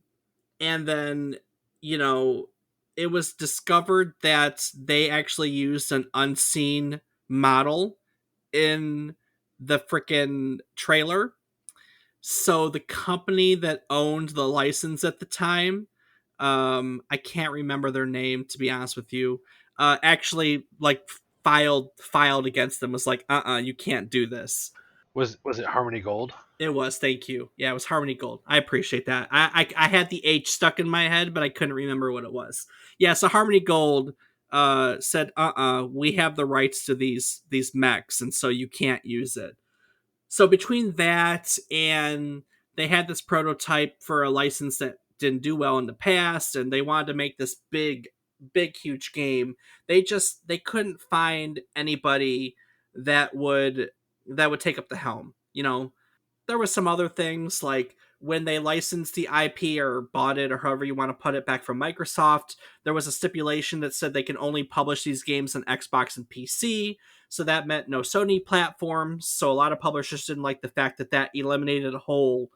and then, you know, it was discovered that they actually used an unseen model in the freaking trailer. So the company that owned the license at the time, I can't remember their name, to be honest with you, actually like filed against them, was like, you can't do this. Was it Harmony Gold? It was, thank you. Yeah, it was Harmony Gold. I appreciate that. I had the H stuck in my head, but I couldn't remember what it was. Yeah, so Harmony Gold said, we have the rights to these mechs, and so you can't use it. So between that and they had this prototype for a license that didn't do well in the past, and they wanted to make this big huge game, they couldn't find anybody that would take up the helm. There was some other things, like when they licensed the IP or bought it, or however you want to put it, back from Microsoft, there was a stipulation that said they can only publish these games on Xbox and PC. So that meant no Sony platforms. So a lot of publishers didn't like the fact that eliminated a whole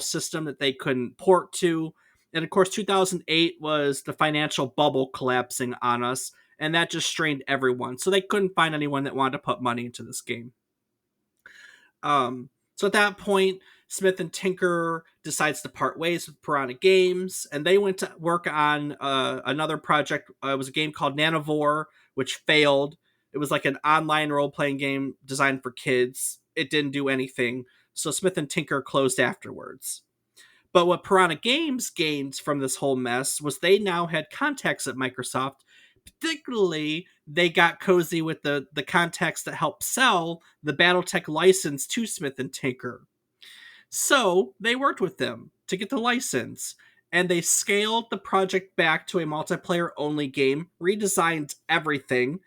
system that they couldn't port to. And of course, 2008 was the financial bubble collapsing on us, and that just strained everyone. So they couldn't find anyone that wanted to put money into this game. So at that point, Smith and Tinker decides to part ways with Piranha Games, and they went to work on another project. It was a game called Nanovore, which failed. It was like an online role-playing game designed for kids. It didn't do anything, so Smith and Tinker closed afterwards. But what Piranha Games gained from this whole mess was they now had contacts at Microsoft. Particularly, they got cozy with the contacts that helped sell the BattleTech license to Smith and Tinker. So they worked with them to get the license, and they scaled the project back to a multiplayer only game, redesigned everything,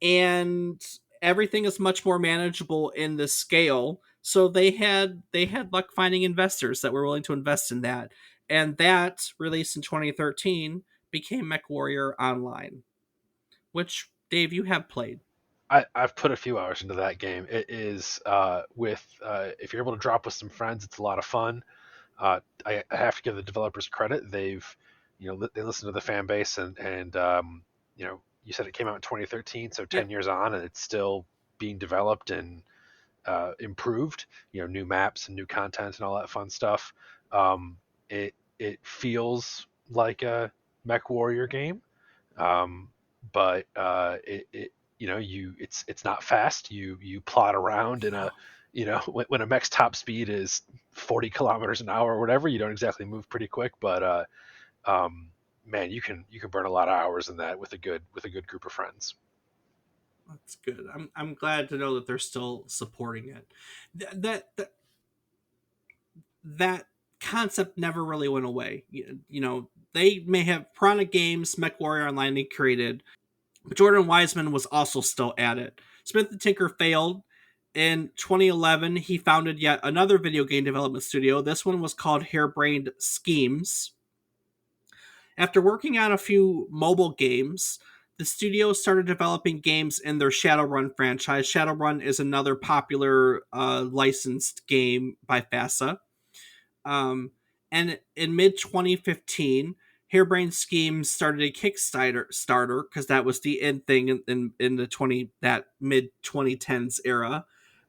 and everything is much more manageable in the scale. So they had luck finding investors that were willing to invest in that, and that, released in 2013, became MechWarrior Online, which, Dave, you have played. I've put a few hours into that game. It is with if you're able to drop with some friends, it's a lot of fun. I have to give the developers credit. They listen to the fan base, and you said it came out in 2013, so 10 Yep. years on, and it's still being developed and improved. New maps and new content and all that fun stuff. It feels like a Mech Warrior game, um, but it's not fast. You plot around in a, No. when a mech's top speed is 40 kilometers an hour or whatever, you don't exactly move pretty quick, but man, you can burn a lot of hours in that with a good group of friends. That's good. I'm glad to know that they're still supporting it. That concept never really went away. They may have Piranha Games, MechWarrior Online they created, but Jordan Wiseman was also still at it. Smith and Tinker failed. In 2011, he founded yet another video game development studio. This one was called Harebrained Schemes. After working on a few mobile games, the studio started developing games in their Shadowrun franchise. Shadowrun is another popular licensed game by FASA. And in mid 2015, Harebrained Schemes started a Kickstarter because that was the end thing in the mid 2010s era.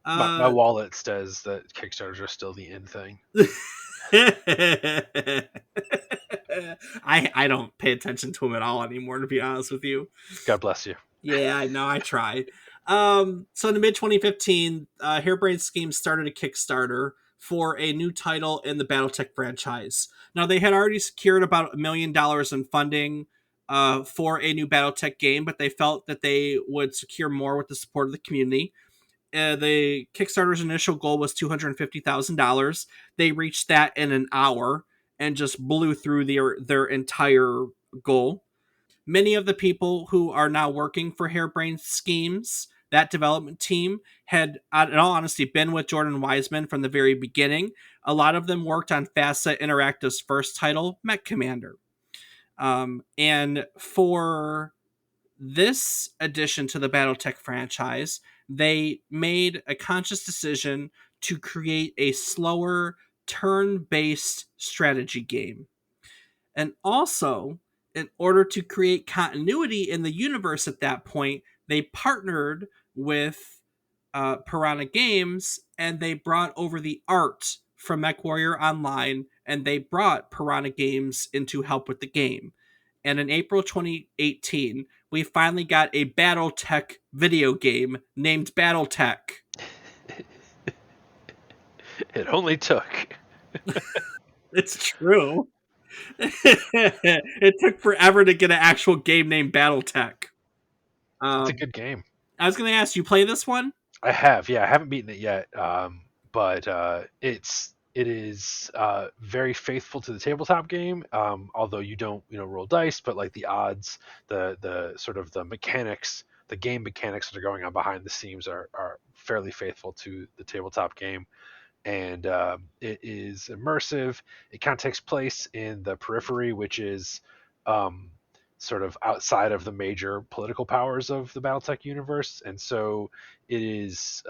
My wallet says that Kickstarters are still the in thing. I don't pay attention to him at all anymore, to be honest with you. God bless you. Yeah, I know. I tried. So in the mid 2015, Harebrained Schemes started a Kickstarter for a new title in the BattleTech franchise. Now, they had already secured about $1 million in funding for a new BattleTech game, but they felt that they would secure more with the support of the community. The Kickstarter's initial goal was $250,000. They reached that in an hour and just blew through their entire goal. Many of the people who are now working for Harebrained Schemes, that development team, had, in all honesty, been with Jordan Wiseman from the very beginning. A lot of them worked on FASA Interactive's first title, Mech Commander. And for this addition to the BattleTech franchise, they made a conscious decision to create a slower turn-based strategy game. And also, in order to create continuity in the universe at that point, they partnered with Piranha Games, and they brought over the art from MechWarrior Online, and they brought Piranha Games in to help with the game. And in April 2018, we finally got a BattleTech video game named BattleTech. It only took. It's true. It took forever to get an actual game named BattleTech. It's a Um, good game. I was going to ask, you play this one? I have, yeah, I haven't beaten it yet, but it is very faithful to the tabletop game. Although you don't roll dice, but like the odds, the sort of the mechanics, the game mechanics that are going on behind the scenes are fairly faithful to the tabletop game, and it is immersive. It kind of takes place in the periphery, which is um, sort of outside of the major political powers of the BattleTech universe, and so it is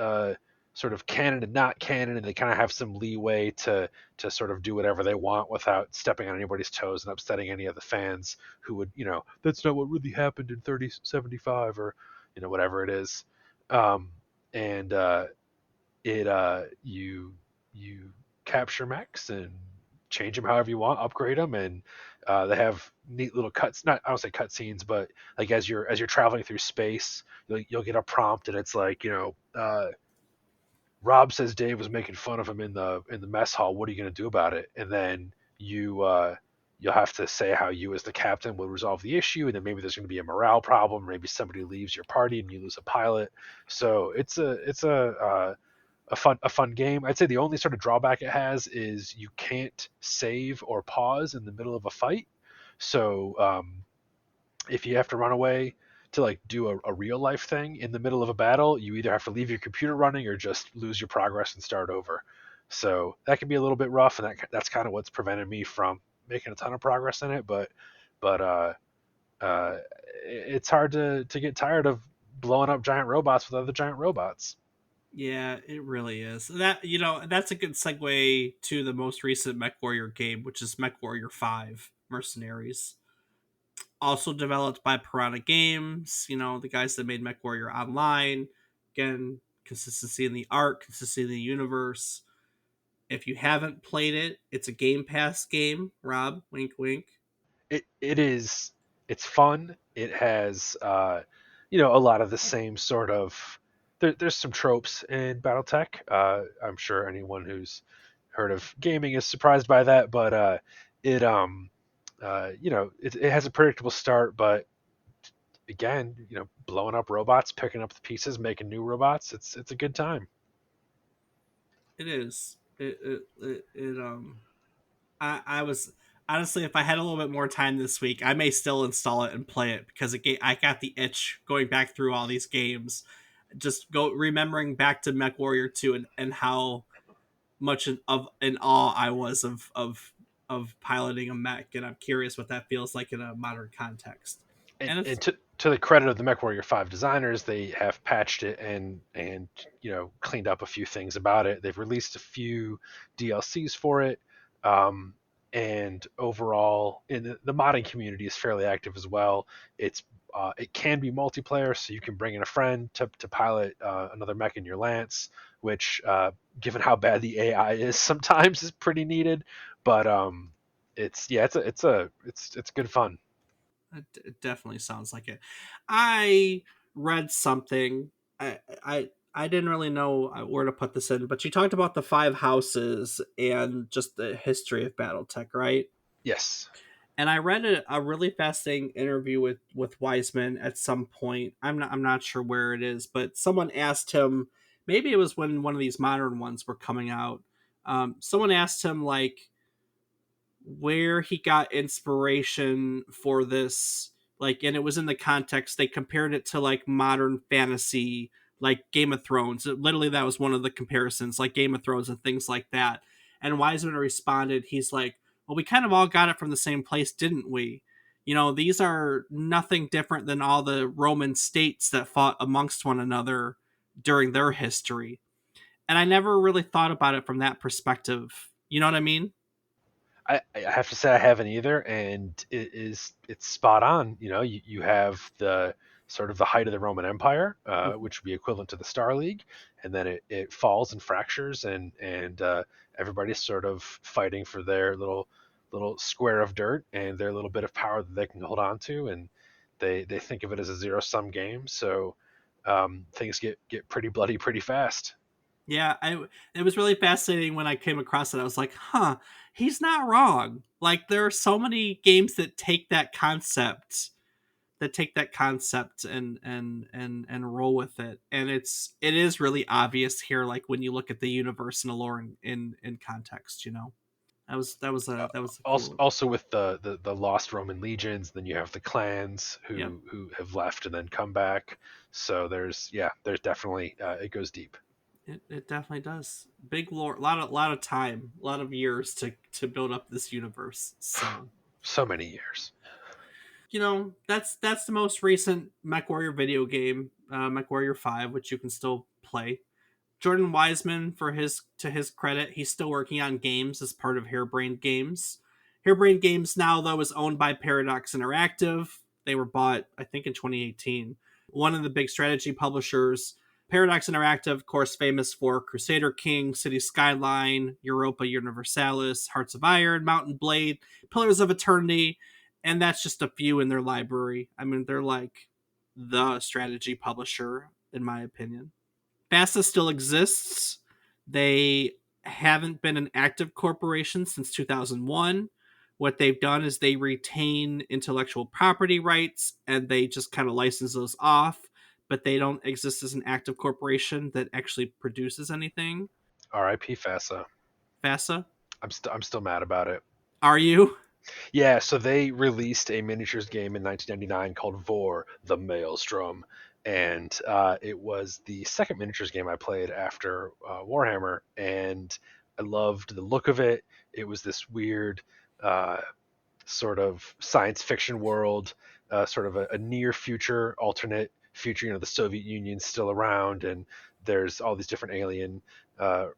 sort of canon and not canon, and they kind of have some leeway to sort of do whatever they want without stepping on anybody's toes and upsetting any of the fans who would, that's not what really happened in 3075 or whatever it is. And it you capture mechs and change them however you want, upgrade them, and they have neat little cuts. Not I don't say cut scenes, but like as you're traveling through space, you'll get a prompt, and it's like Rob says Dave was making fun of him in the mess hall. What are you going to do about it? And then you'll have to say how you as the captain will resolve the issue, and then maybe there's going to be a morale problem. Maybe somebody leaves your party and you lose a pilot. So it's a fun game. I'd say the only sort of drawback it has is you can't save or pause in the middle of a fight. So if you have to run away to like do a real life thing in the middle of a battle, you either have to leave your computer running or just lose your progress and start over. So that can be a little bit rough, and that's kind of what's prevented me from making a ton of progress in it. But uh, it's hard to get tired of blowing up giant robots with other giant robots. Yeah, it really is. That's a good segue to the most recent MechWarrior game, which is MechWarrior 5 Mercenaries. Also developed by Piranha Games, the guys that made MechWarrior Online. Again, consistency in the art, consistency in the universe. If you haven't played it, it's a Game Pass game, Rob. Wink, wink. It's fun. It has a lot of the same sort of there's some tropes in BattleTech. I'm sure anyone who's heard of gaming is surprised by that, but it it has a predictable start, but again, blowing up robots, picking up the pieces, making new robots. It's a good time. It is. I was honestly, if I had a little bit more time this week, I may still install it and play it because I got the itch going back through all these games, just go remembering back to MechWarrior 2 and how much of in awe I was of piloting a mech, and I'm curious what that feels like in a modern context. and, And if and to the credit of the MechWarrior 5 designers, they have patched it and cleaned up a few things about it. They've released a few DLCs for it, um, and overall, in the modding community is fairly active as well. It can be multiplayer, so you can bring in a friend to pilot another mech in your lance, which, given how bad the AI is, sometimes is pretty needed. But it's good fun. it definitely sounds like it. I read something. I didn't really know where to put this in, but you talked about the five houses and just the history of BattleTech, right? Yes. And I read a really fascinating interview with Wiseman at some point. I'm not sure where it is, but someone asked him. Maybe it was when one of these modern ones were coming out. Someone asked him like where he got inspiration for this, like, and it was in the context they compared it to like modern fantasy, like Game of Thrones. Literally, that was one of the comparisons, like Game of Thrones and things like that. And Wiseman responded, he's like, well, we kind of all got it from the same place, didn't we? These are nothing different than all the Roman states that fought amongst one another during their history. And I never really thought about it from that perspective. You know what I mean? I have to say I haven't either, and it's spot on. You have the sort of the height of the Roman Empire, which would be equivalent to the Star League, and then it falls and fractures, and everybody's sort of fighting for their little square of dirt and their little bit of power that they can hold on to, and they think of it as a zero sum game. So things get pretty bloody pretty fast. Yeah, it was really fascinating when I came across it. I was like, huh, he's not wrong. Like there are so many games that take that concept and roll with it. And it is really obvious here, like when you look at the universe and the lore in context, you know. That was a Also, cool. also with the lost Roman legions, then you have the clans Yep. who have left and then come back. So there's definitely it goes deep. It definitely does. Big lore, lot of time, a lot of years to build up this universe. So So many years. that's the most recent MechWarrior video game, MechWarrior 5, which you can still play. Jordan Wiseman, to his credit, he's still working on games as part of Harebrained Games. Harebrained Games now though is owned by Paradox Interactive. They were bought, I think, in 2018. One of the big strategy publishers. Paradox Interactive, of course, famous for Crusader King, City Skyline, Europa Universalis, Hearts of Iron, Mountain Blade, Pillars of Eternity, and that's just a few in their library. I mean, they're like the strategy publisher, in my opinion. FASA still exists. They haven't been an active corporation since 2001. What they've done is they retain intellectual property rights and they just kind of license those off, but they don't exist as an active corporation that actually produces anything. R.I.P. FASA. FASA, I'm still mad about it. are you? Yeah, so they released a miniatures game in 1999 called Vor: The Maelstrom, and it was the second miniatures game I played after Warhammer, and I loved the look of it. It was this weird uh, sort of science fiction world, sort of a near future, alternate future. The Soviet Union's still around, and there's all these different alien uh,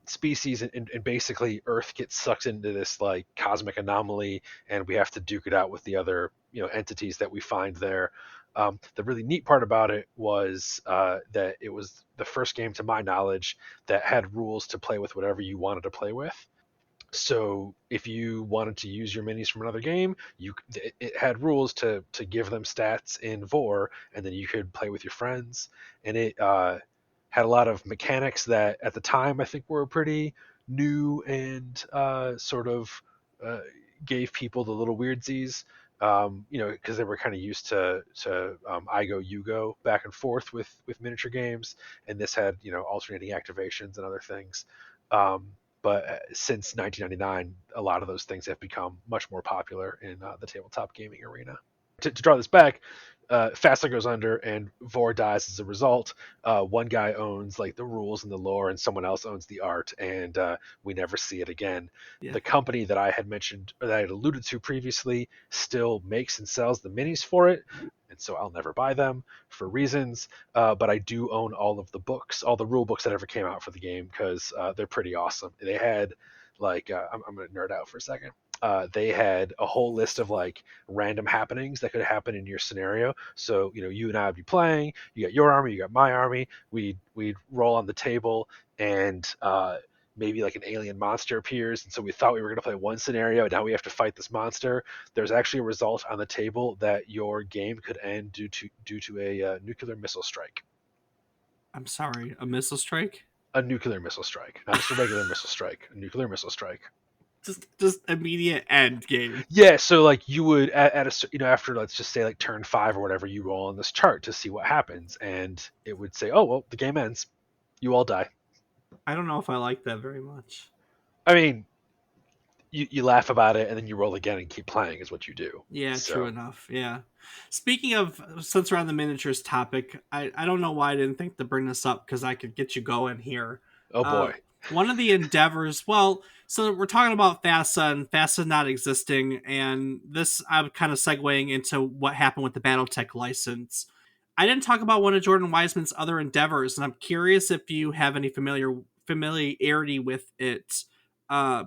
species, and basically Earth gets sucked into this like cosmic anomaly, and we have to duke it out with the other entities that we find there. The really neat part about it was that it was the first game, to my knowledge, that had rules to play with whatever you wanted to play with. So if you wanted to use your minis from another game, it had rules to give them stats in Vor, and then you could play with your friends. And it had a lot of mechanics that at the time I think were pretty new and sort of uh, gave people the little weirdsies. Because they were kind of used to I go you go back and forth with miniature games, and this had alternating activations and other things. But since 1999, a lot of those things have become much more popular in the tabletop gaming arena. To draw this back, FASA goes under and Vor dies as a result. One guy owns like the rules and the lore, and someone else owns the art, and we never see it again. Yeah. The company that I had mentioned, or that I had alluded to previously, still makes and sells the minis for it, and so I'll never buy them for reasons. But I do own all of the books, all the rule books that ever came out for the game, because they're pretty awesome. They had like I'm going to nerd out for a second. They had a whole list of like random happenings that could happen in your scenario. So you and I would be playing. You got your army, you got my army. We'd roll on the table, and maybe like an alien monster appears, and so we thought we were going to play one scenario, and now we have to fight this monster. There's actually a result on the table that your game could end due to a nuclear missile strike. I'm sorry, a missile strike? A nuclear missile strike, not just a regular missile strike, a nuclear missile strike. Just immediate end game. Yeah, so like you would at a after, let's just say like turn 5 or whatever, you roll on this chart to see what happens, and it would say, oh well, the game ends, you all die. I don't know if I like that very much. I mean, you laugh about it and then you roll again and keep playing is what you do. Yeah, true So enough. Yeah. Speaking of, since we're on the miniatures topic, I don't know why I didn't think to bring this up because I could get you going here. oh Uh, boy. One of the endeavors, well, so we're talking about FASA and FASA not existing, and this I'm kind of segueing into what happened with the BattleTech license. I didn't talk about one of Jordan Wiseman's other endeavors, and I'm curious if you have any familiarity with it.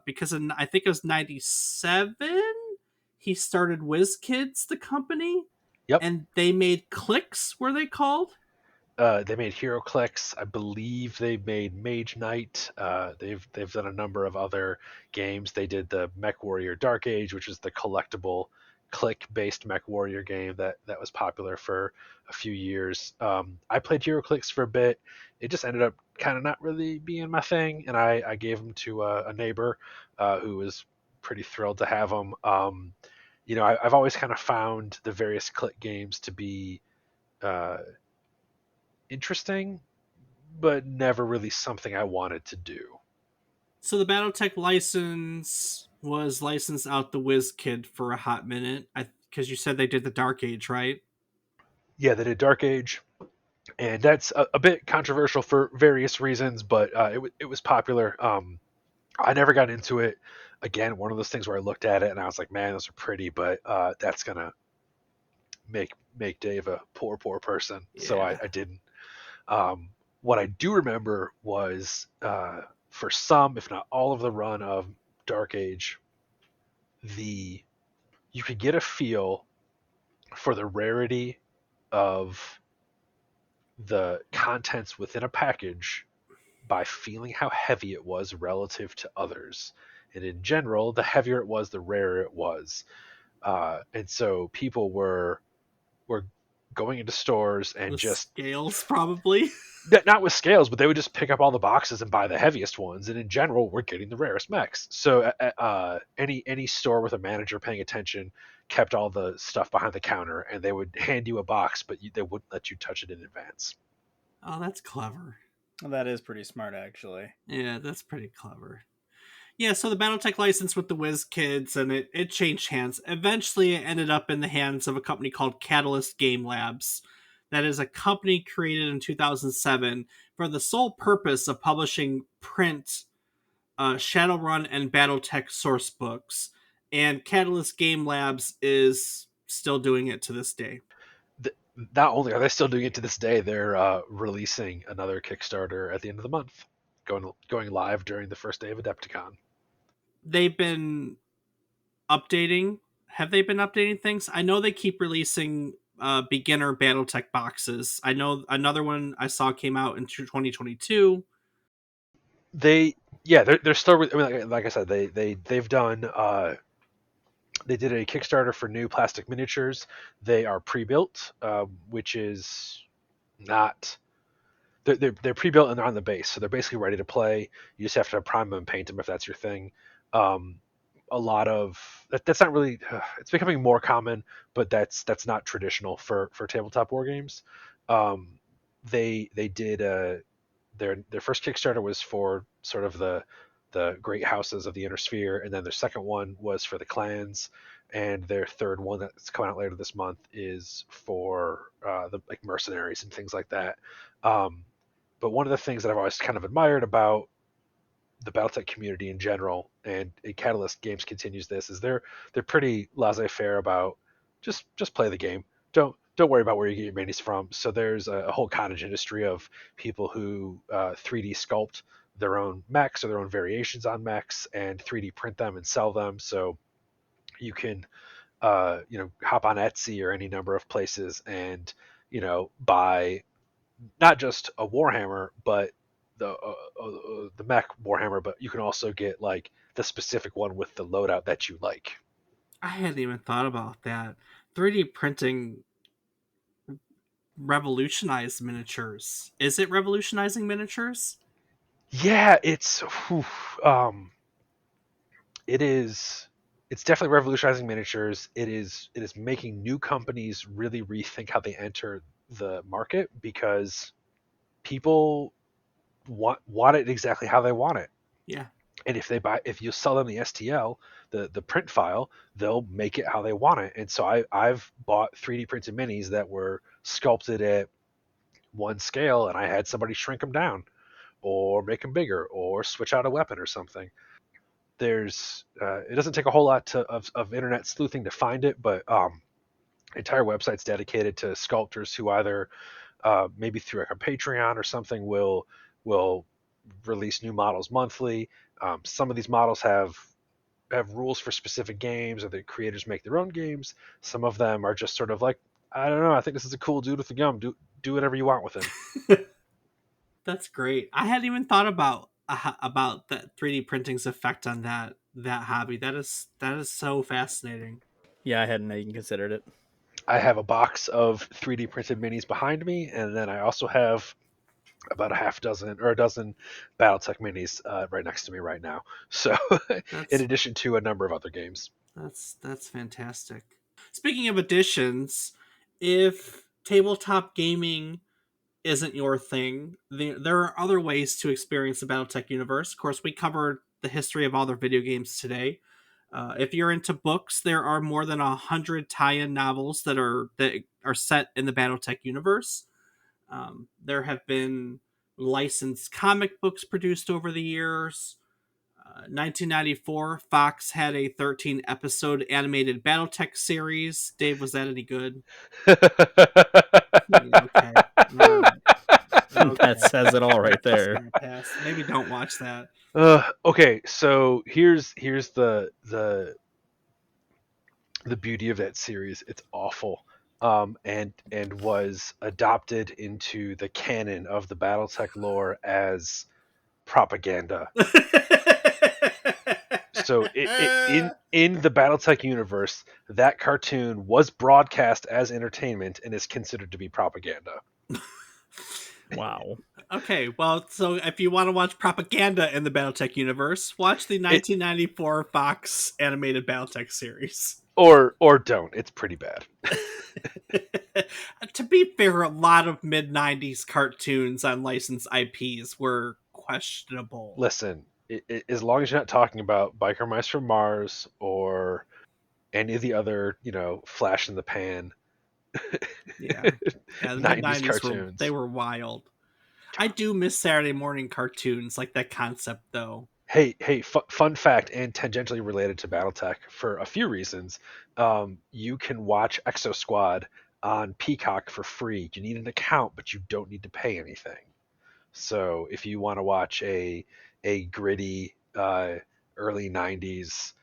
Because I think it was '97, he started WizKids, the company, Yep. and they made Clicks. Were they called? They made HeroClix. I believe they made Mage Knight. They've done a number of other games. They did the Mech Warrior Dark Age, which is the collectible click-based Mech Warrior game that was popular for a few years. I played HeroClix for a bit. It just ended up kind of not really being my thing, and I gave them to a neighbor who was pretty thrilled to have them. I've always kind of found the various click games to be uh, interesting, but never really something I wanted to do. So the BattleTech license was licensed out the WizKid for a hot minute. Because you said they did the Dark Age, right? Yeah, they did Dark Age, and that's a bit controversial for various reasons, but it was popular. I never got into it. Again, one of those things where I looked at it and I was like, man, those are pretty, but that's gonna make Dave a poor person. So Yeah. I didn't. What I do remember was for some, if not all of the run of Dark Age, the you could get a feel for the rarity of the contents within a package by feeling how heavy it was relative to others. And in general, the heavier it was, the rarer it was. And so people were going into stores and The just scales, probably. not with scales, but they would just pick up all the boxes and buy the heaviest ones. And in general, we're getting the rarest mechs. So any store with a manager paying attention kept all the stuff behind the counter, and they would hand you a box, but they wouldn't let you touch it in advance. Oh, that's clever. Well, that is pretty smart, actually. Yeah, that's pretty clever. Yeah, so the BattleTech license with the WizKids, and it changed hands. Eventually, it ended up in the hands of a company called Catalyst Game Labs. That is a company created in 2007 for the sole purpose of publishing print Shadowrun and BattleTech source books. And Catalyst Game Labs is still doing it to this day. Not only are they still doing it to this day, they're releasing another Kickstarter at the end of the month, going live during the first day of Adepticon. They've been updating. Have they been updating things? I know they keep releasing beginner BattleTech boxes. I know another one I saw came out in 2022. They're still. I mean, like I said, they've done. They did a Kickstarter for new plastic miniatures. They are pre-built, which is not. They're pre-built and they're on the base, so they're basically ready to play. You just have to prime them and paint them if that's your thing. Um, a lot of that's not really. It's becoming more common, but that's not traditional for tabletop war games. Um, they did their first Kickstarter was for sort of the great houses of the inner sphere, and then their second one was for the clans, and their third one that's coming out later this month is for the like mercenaries and things like that. Um, but one of the things that I've always kind of admired about the BattleTech community in general, and Catalyst Games continues this, is they're pretty laissez-faire about just play the game. Don't worry about where you get your minis from. So there's a whole cottage industry of people who 3D sculpt their own mechs or their own variations on mechs and 3D print them and sell them. So you can hop on Etsy or any number of places and buy not just a Warhammer, but the mech Warhammer, but you can also get like the specific one with the loadout that you like. I hadn't even thought about that. 3D printing revolutionized miniatures. Is it revolutionizing miniatures? Yeah, um, it is. It's definitely revolutionizing miniatures. It is making new companies really rethink how they enter the market because people want it exactly how they want it. Yeah. And if you sell them the STL, the print file, they'll make it how they want it. And so I've bought 3D printed minis that were sculpted at one scale, and I had somebody shrink them down, or make them bigger, or switch out a weapon or something. There's it doesn't take a whole lot of internet sleuthing to find it, but entire websites dedicated to sculptors who either maybe through like a Patreon or something will release new models monthly. Some of these models have rules for specific games, or the creators make their own games. Some of them are just sort of like, I don't know, I think this is a cool dude with a gun. Do whatever you want with him. That's great. I hadn't even thought about that 3D printing's effect on that hobby. That is so fascinating. Yeah, I hadn't even considered it. I have a box of 3D printed minis behind me, and then I also have about a half dozen or a dozen BattleTech minis right next to me right now. So, in That's addition to a number of other games. that's fantastic. Speaking of additions, if tabletop gaming isn't your thing, there are other ways to experience the BattleTech universe. Of course, we covered the history of all their video games today. If you're into books, there are more than 100 tie-in novels that are set in the BattleTech universe. There have been licensed comic books produced over the years. 1994, Fox had a 13 episode animated Battletech series. Dave, was that any good? Yeah, okay. All right. That Okay. says it all right Pass. there. Yeah, pass. Maybe don't watch that. Okay, so here's the beauty of that series. It's awful, and was adopted into the canon of the BattleTech lore as propaganda. So in the BattleTech universe, that cartoon was broadcast as entertainment and is considered to be propaganda. Wow. Okay, well, so if you want to watch propaganda in the Battletech universe, watch the It 1994 Fox animated Battletech series. or don't. It's pretty bad. To be fair, a lot of mid 90s cartoons on licensed IPs were questionable. Listen, as long as you're not talking about Biker Mice from Mars or any of the other, flash in the pan Yeah. Yeah, the mid 90s 90s they cartoons. were wild. I do miss Saturday morning cartoons, like that concept though. Hey, fun fact and tangentially related to BattleTech for a few reasons. You can watch Exo Squad on Peacock for free. You need an account, but you don't need to pay anything. So if you want to watch a gritty early '90s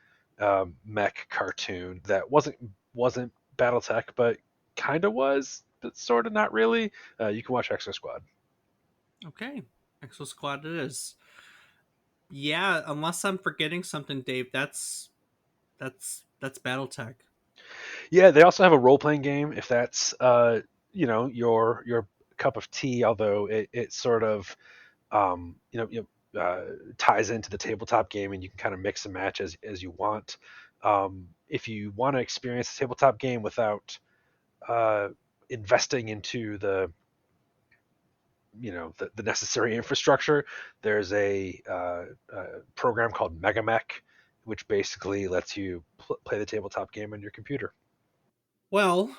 mech cartoon that wasn't BattleTech, but kind of was, but sort of not really, you can watch Exo Squad. Okay. Exo Squad it is. Yeah, unless I'm forgetting something, Dave, that's BattleTech. Yeah, they also have a role playing game if that's your cup of tea. Although it sort of ties into the tabletop game, and you can kind of mix and match as you want. If you want to experience a tabletop game without uh, investing into the necessary infrastructure, there's a program called MegaMech, which basically lets you play the tabletop game on your computer. Well,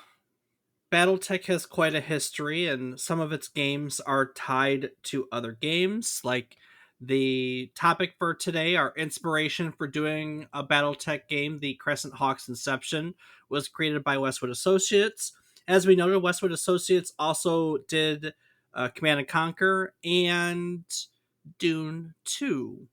Battletech has quite a history, and some of its games are tied to other games. Like the topic for today, our inspiration for doing a Battletech game, the Crescent Hawks Inception, was created by Westwood Associates. As we noted, Westwood Associates also did Command and Conquer and Dune 2.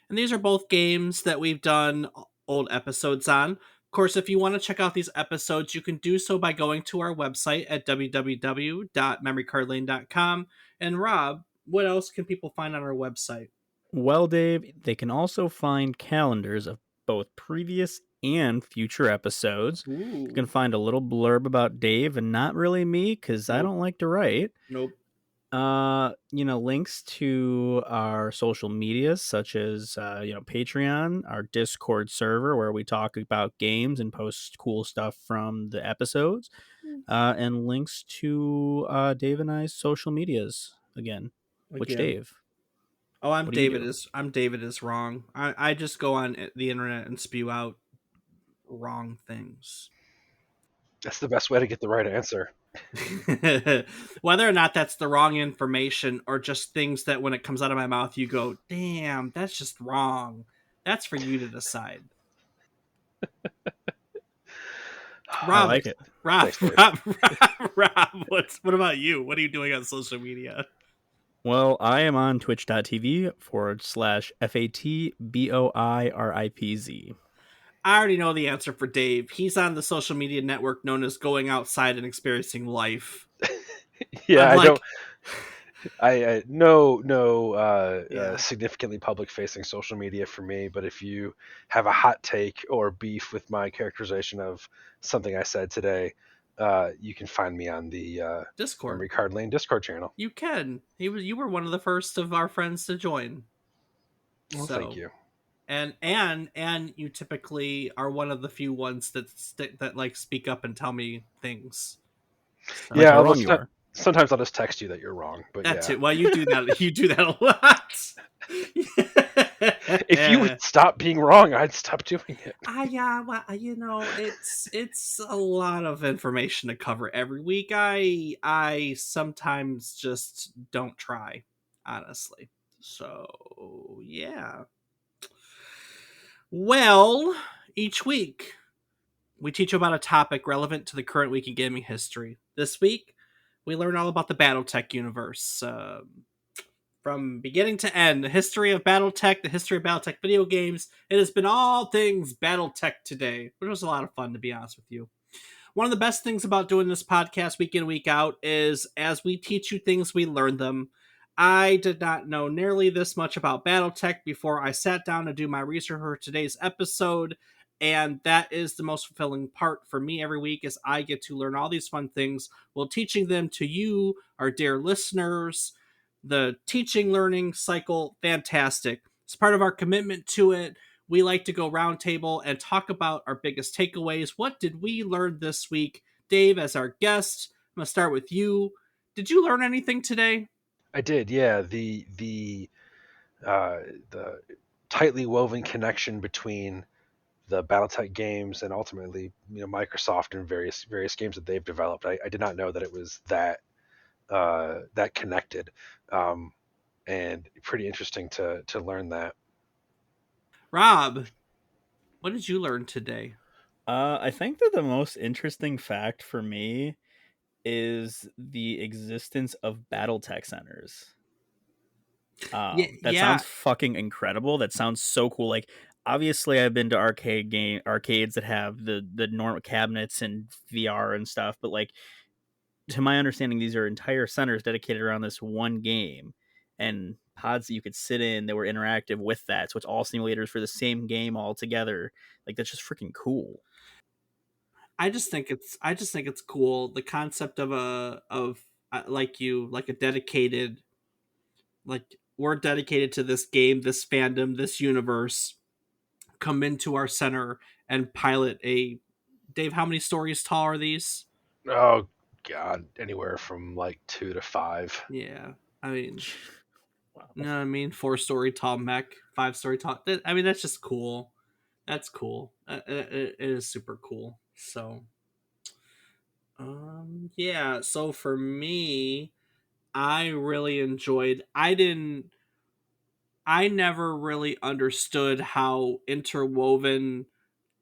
And these are both games that we've done old episodes on. Of course, if you want to check out these episodes, you can do so by going to our website at www.memorycardlane.com. And Rob, what else can people find on our website? Well, Dave, they can also find calendars of both previous and future episodes. You can Ooh. find a little blurb about Dave and not really me because I Nope. don't like to write. Nope. Links to our social medias such as Patreon, our Discord server where we talk about games and post cool stuff from the episodes, and links to Dave and I's social medias again. Which Again. Dave? Oh, What do you do? I'm David is wrong. I just go on the internet and spew out wrong things. That's the best way to get the right answer. Whether or not that's the wrong information or just things that when it comes out of my mouth you go, damn, that's just wrong. That's for you to decide. I Rob, like like it. Rob, Thanks, Dave. Rob, what about you? What are you doing on social media? Well, I am on twitch.tv/FATBOIRIPZ. I already know the answer for Dave. He's on the social media network known as Going Outside and Experiencing Life. Yeah, I'm I like, don't. I no yeah, significantly public facing social media for me. But if you have a hot take or beef with my characterization of something I said today, you can find me on the Discord. Memory Card Lane Discord channel. You can. You were one of the first of our friends to join. Well, thank So, you. and you typically are one of the few ones that like speak up and tell me things. Like So, Yeah, how although wrong you are. sometimes I'll just text you that you're wrong. But that's yeah, it. Well, you do that. You do that a lot. if you would stop being wrong, I'd stop doing it. Yeah, well, it's a lot of information to cover every week. I sometimes just don't try, honestly. So yeah. Well, each week we teach you about a topic relevant to the current week in gaming history. This week, we learn all about the BattleTech universe. From beginning to end, the history of BattleTech, the history of BattleTech video games. It has been all things BattleTech today, which was a lot of fun, to be honest with you. One of the best things about doing this podcast week in, week out is as we teach you things, we learn them. I did not know nearly this much about Battletech before I sat down to do my research for today's episode, and that is the most fulfilling part for me every week is I get to learn all these fun things while teaching them to you, our dear listeners. The teaching learning cycle, fantastic. It's part of our commitment to it. We like to go roundtable and talk about our biggest takeaways. What did we learn this week? Dave, as our guest, I'm going to start with you. Did you learn anything today? I did. Yeah, the tightly woven connection between the BattleTech games and ultimately, Microsoft and various games that they've developed. I did not know that it was that connected, um, and pretty interesting to learn that. Rob, what did you learn today? I think that the most interesting fact for me is the existence of BattleTech centers. Yeah, That yeah. sounds fucking incredible. That sounds so cool. Like, obviously, I've been to arcades that have the normal cabinets and VR and stuff, but like, to my understanding, these are entire centers dedicated around this one game, and pods that you could sit in that were interactive with that. So it's all simulators for the same game all together. Like, that's just freaking cool. I just think it's cool the concept of like a dedicated, like, we're dedicated to this game, this fandom, this universe, come into our center and pilot a Dave, how many stories tall are these? Oh God, anywhere from like 2 to 5. Yeah. I mean, you Wow. know what I mean? 4-story tall mech, 5-story tall. I mean, that's just cool. That's cool. It is super cool. So, yeah. So for me, I really enjoyed. I never really understood how interwoven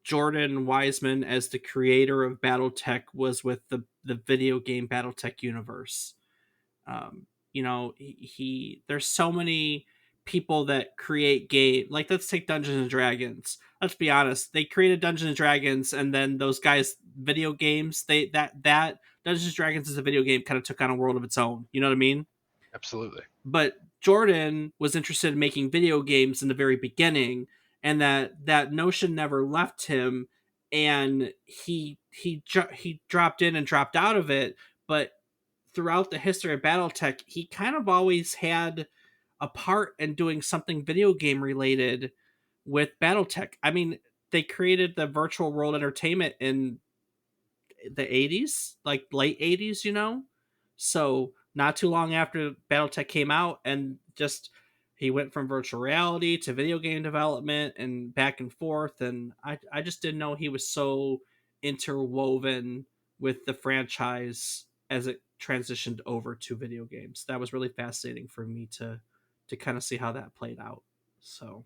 Jordan Wiseman as the creator of BattleTech was with the video game BattleTech universe. There's so many people that create game, like, let's take Dungeons and Dragons. Let's be honest, they created Dungeons and Dragons, and then those guys video games, that Dungeons and Dragons as a video game kind of took on a world of its own. You know what I mean? Absolutely. But Jordan was interested in making video games in the very beginning, and that notion never left him, and he dropped in and dropped out of it. But throughout the history of BattleTech, he kind of always had a part in doing something video game related with BattleTech. I mean, they created the virtual world entertainment in the 80s, like late 80s, you know? So, not too long after BattleTech came out, and just he went from virtual reality to video game development and back and forth. And I just didn't know he was so interwoven with the franchise as it transitioned over to video games. That was really fascinating for me to kind of see how that played out. So,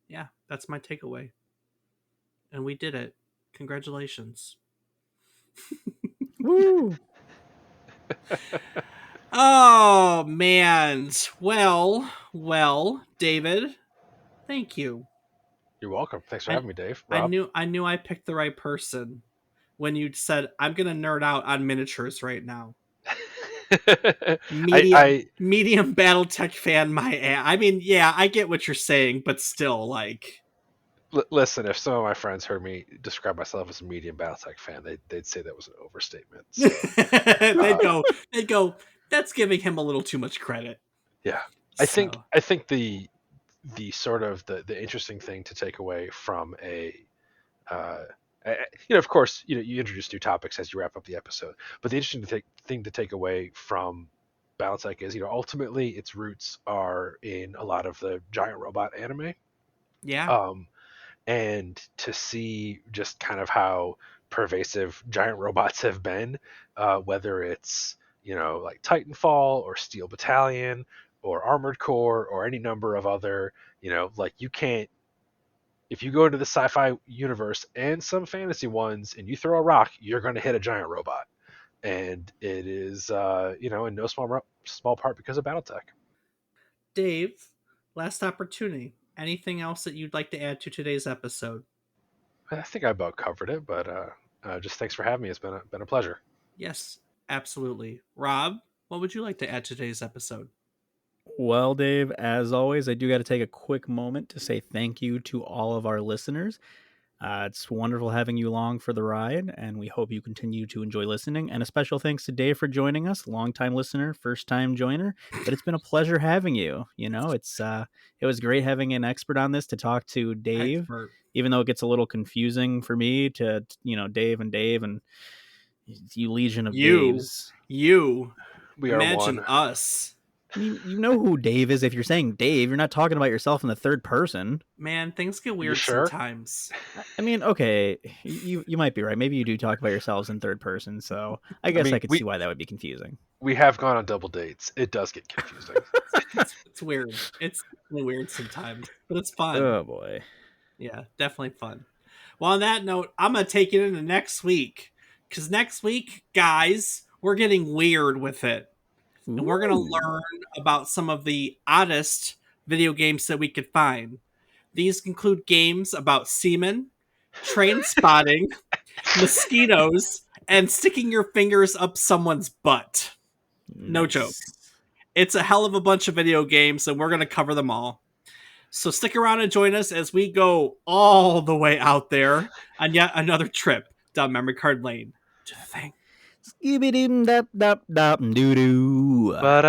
yeah, that's my takeaway. And we did it. Congratulations. Woo! Oh man. Well, David, thank you. You're welcome. Thanks for I having me, Dave. I Rob? knew I picked the right person when you said I'm gonna nerd out on miniatures right now. I, Medium I medium BattleTech fan, my ass. I mean, yeah, I get what you're saying, but still, like, listen. If some of my friends heard me describe myself as a medium BattleTech fan, they'd say that was an overstatement. So, they'd uh, go, they'd go. That's giving him a little too much credit. yeah, So I think the sort of the interesting thing to take away from uh, of course, you introduce new topics as you wrap up the episode, but the interesting thing to take away from BattleTech is, ultimately its roots are in a lot of the giant robot anime. yeah, Um, and to see just kind of how pervasive giant robots have been, whether it's like Titanfall or Steel Battalion or Armored Core or any number of other, like, you can't, if you go into the sci-fi universe and some fantasy ones and you throw a rock, you're going to hit a giant robot, and it is in no small part because of BattleTech. Dave. Last opportunity. Anything else that you'd like to add to today's episode? I think I about covered it, but just thanks for having me. It's been a pleasure. Yes, absolutely. Rob, what would you like to add to today's episode? Well, Dave, as always, I do got to take a quick moment to say thank you to all of our listeners. It's wonderful having you along for the ride, and we hope you continue to enjoy listening. And a special thanks to Dave for joining us, longtime listener, first time joiner. But it's been a pleasure having you. It was great having an expert on this to talk to Dave, Expert. even though it gets a little confusing for me to Dave and you legion of You, Daves. you. We are Imagine one. us. I mean, you know who Dave is. If you're saying Dave, you're not talking about yourself in the third person. Man, things get You weird sure? sometimes. I mean, okay, you might be right. Maybe you do talk about yourselves in third person, so I I guess I mean, could see why that would be confusing. we have gone on double dates. It does get confusing. It's weird. It's weird sometimes, but it's fun. Oh boy. Yeah, definitely fun. Well, on that note, I'm going to take it into next week. Because next week, guys, we're getting weird with it. And we're going to Ooh. learn about some of the oddest video games that we could find. These include games about semen, train spotting, mosquitoes, and sticking your fingers up someone's butt. No joke. Nice. It's a hell of a bunch of video games, and we're going to cover them all. So stick around and join us as we go all the way out there on yet another trip down memory card lane to the thing. Skibidi dap dap dap doo doo. But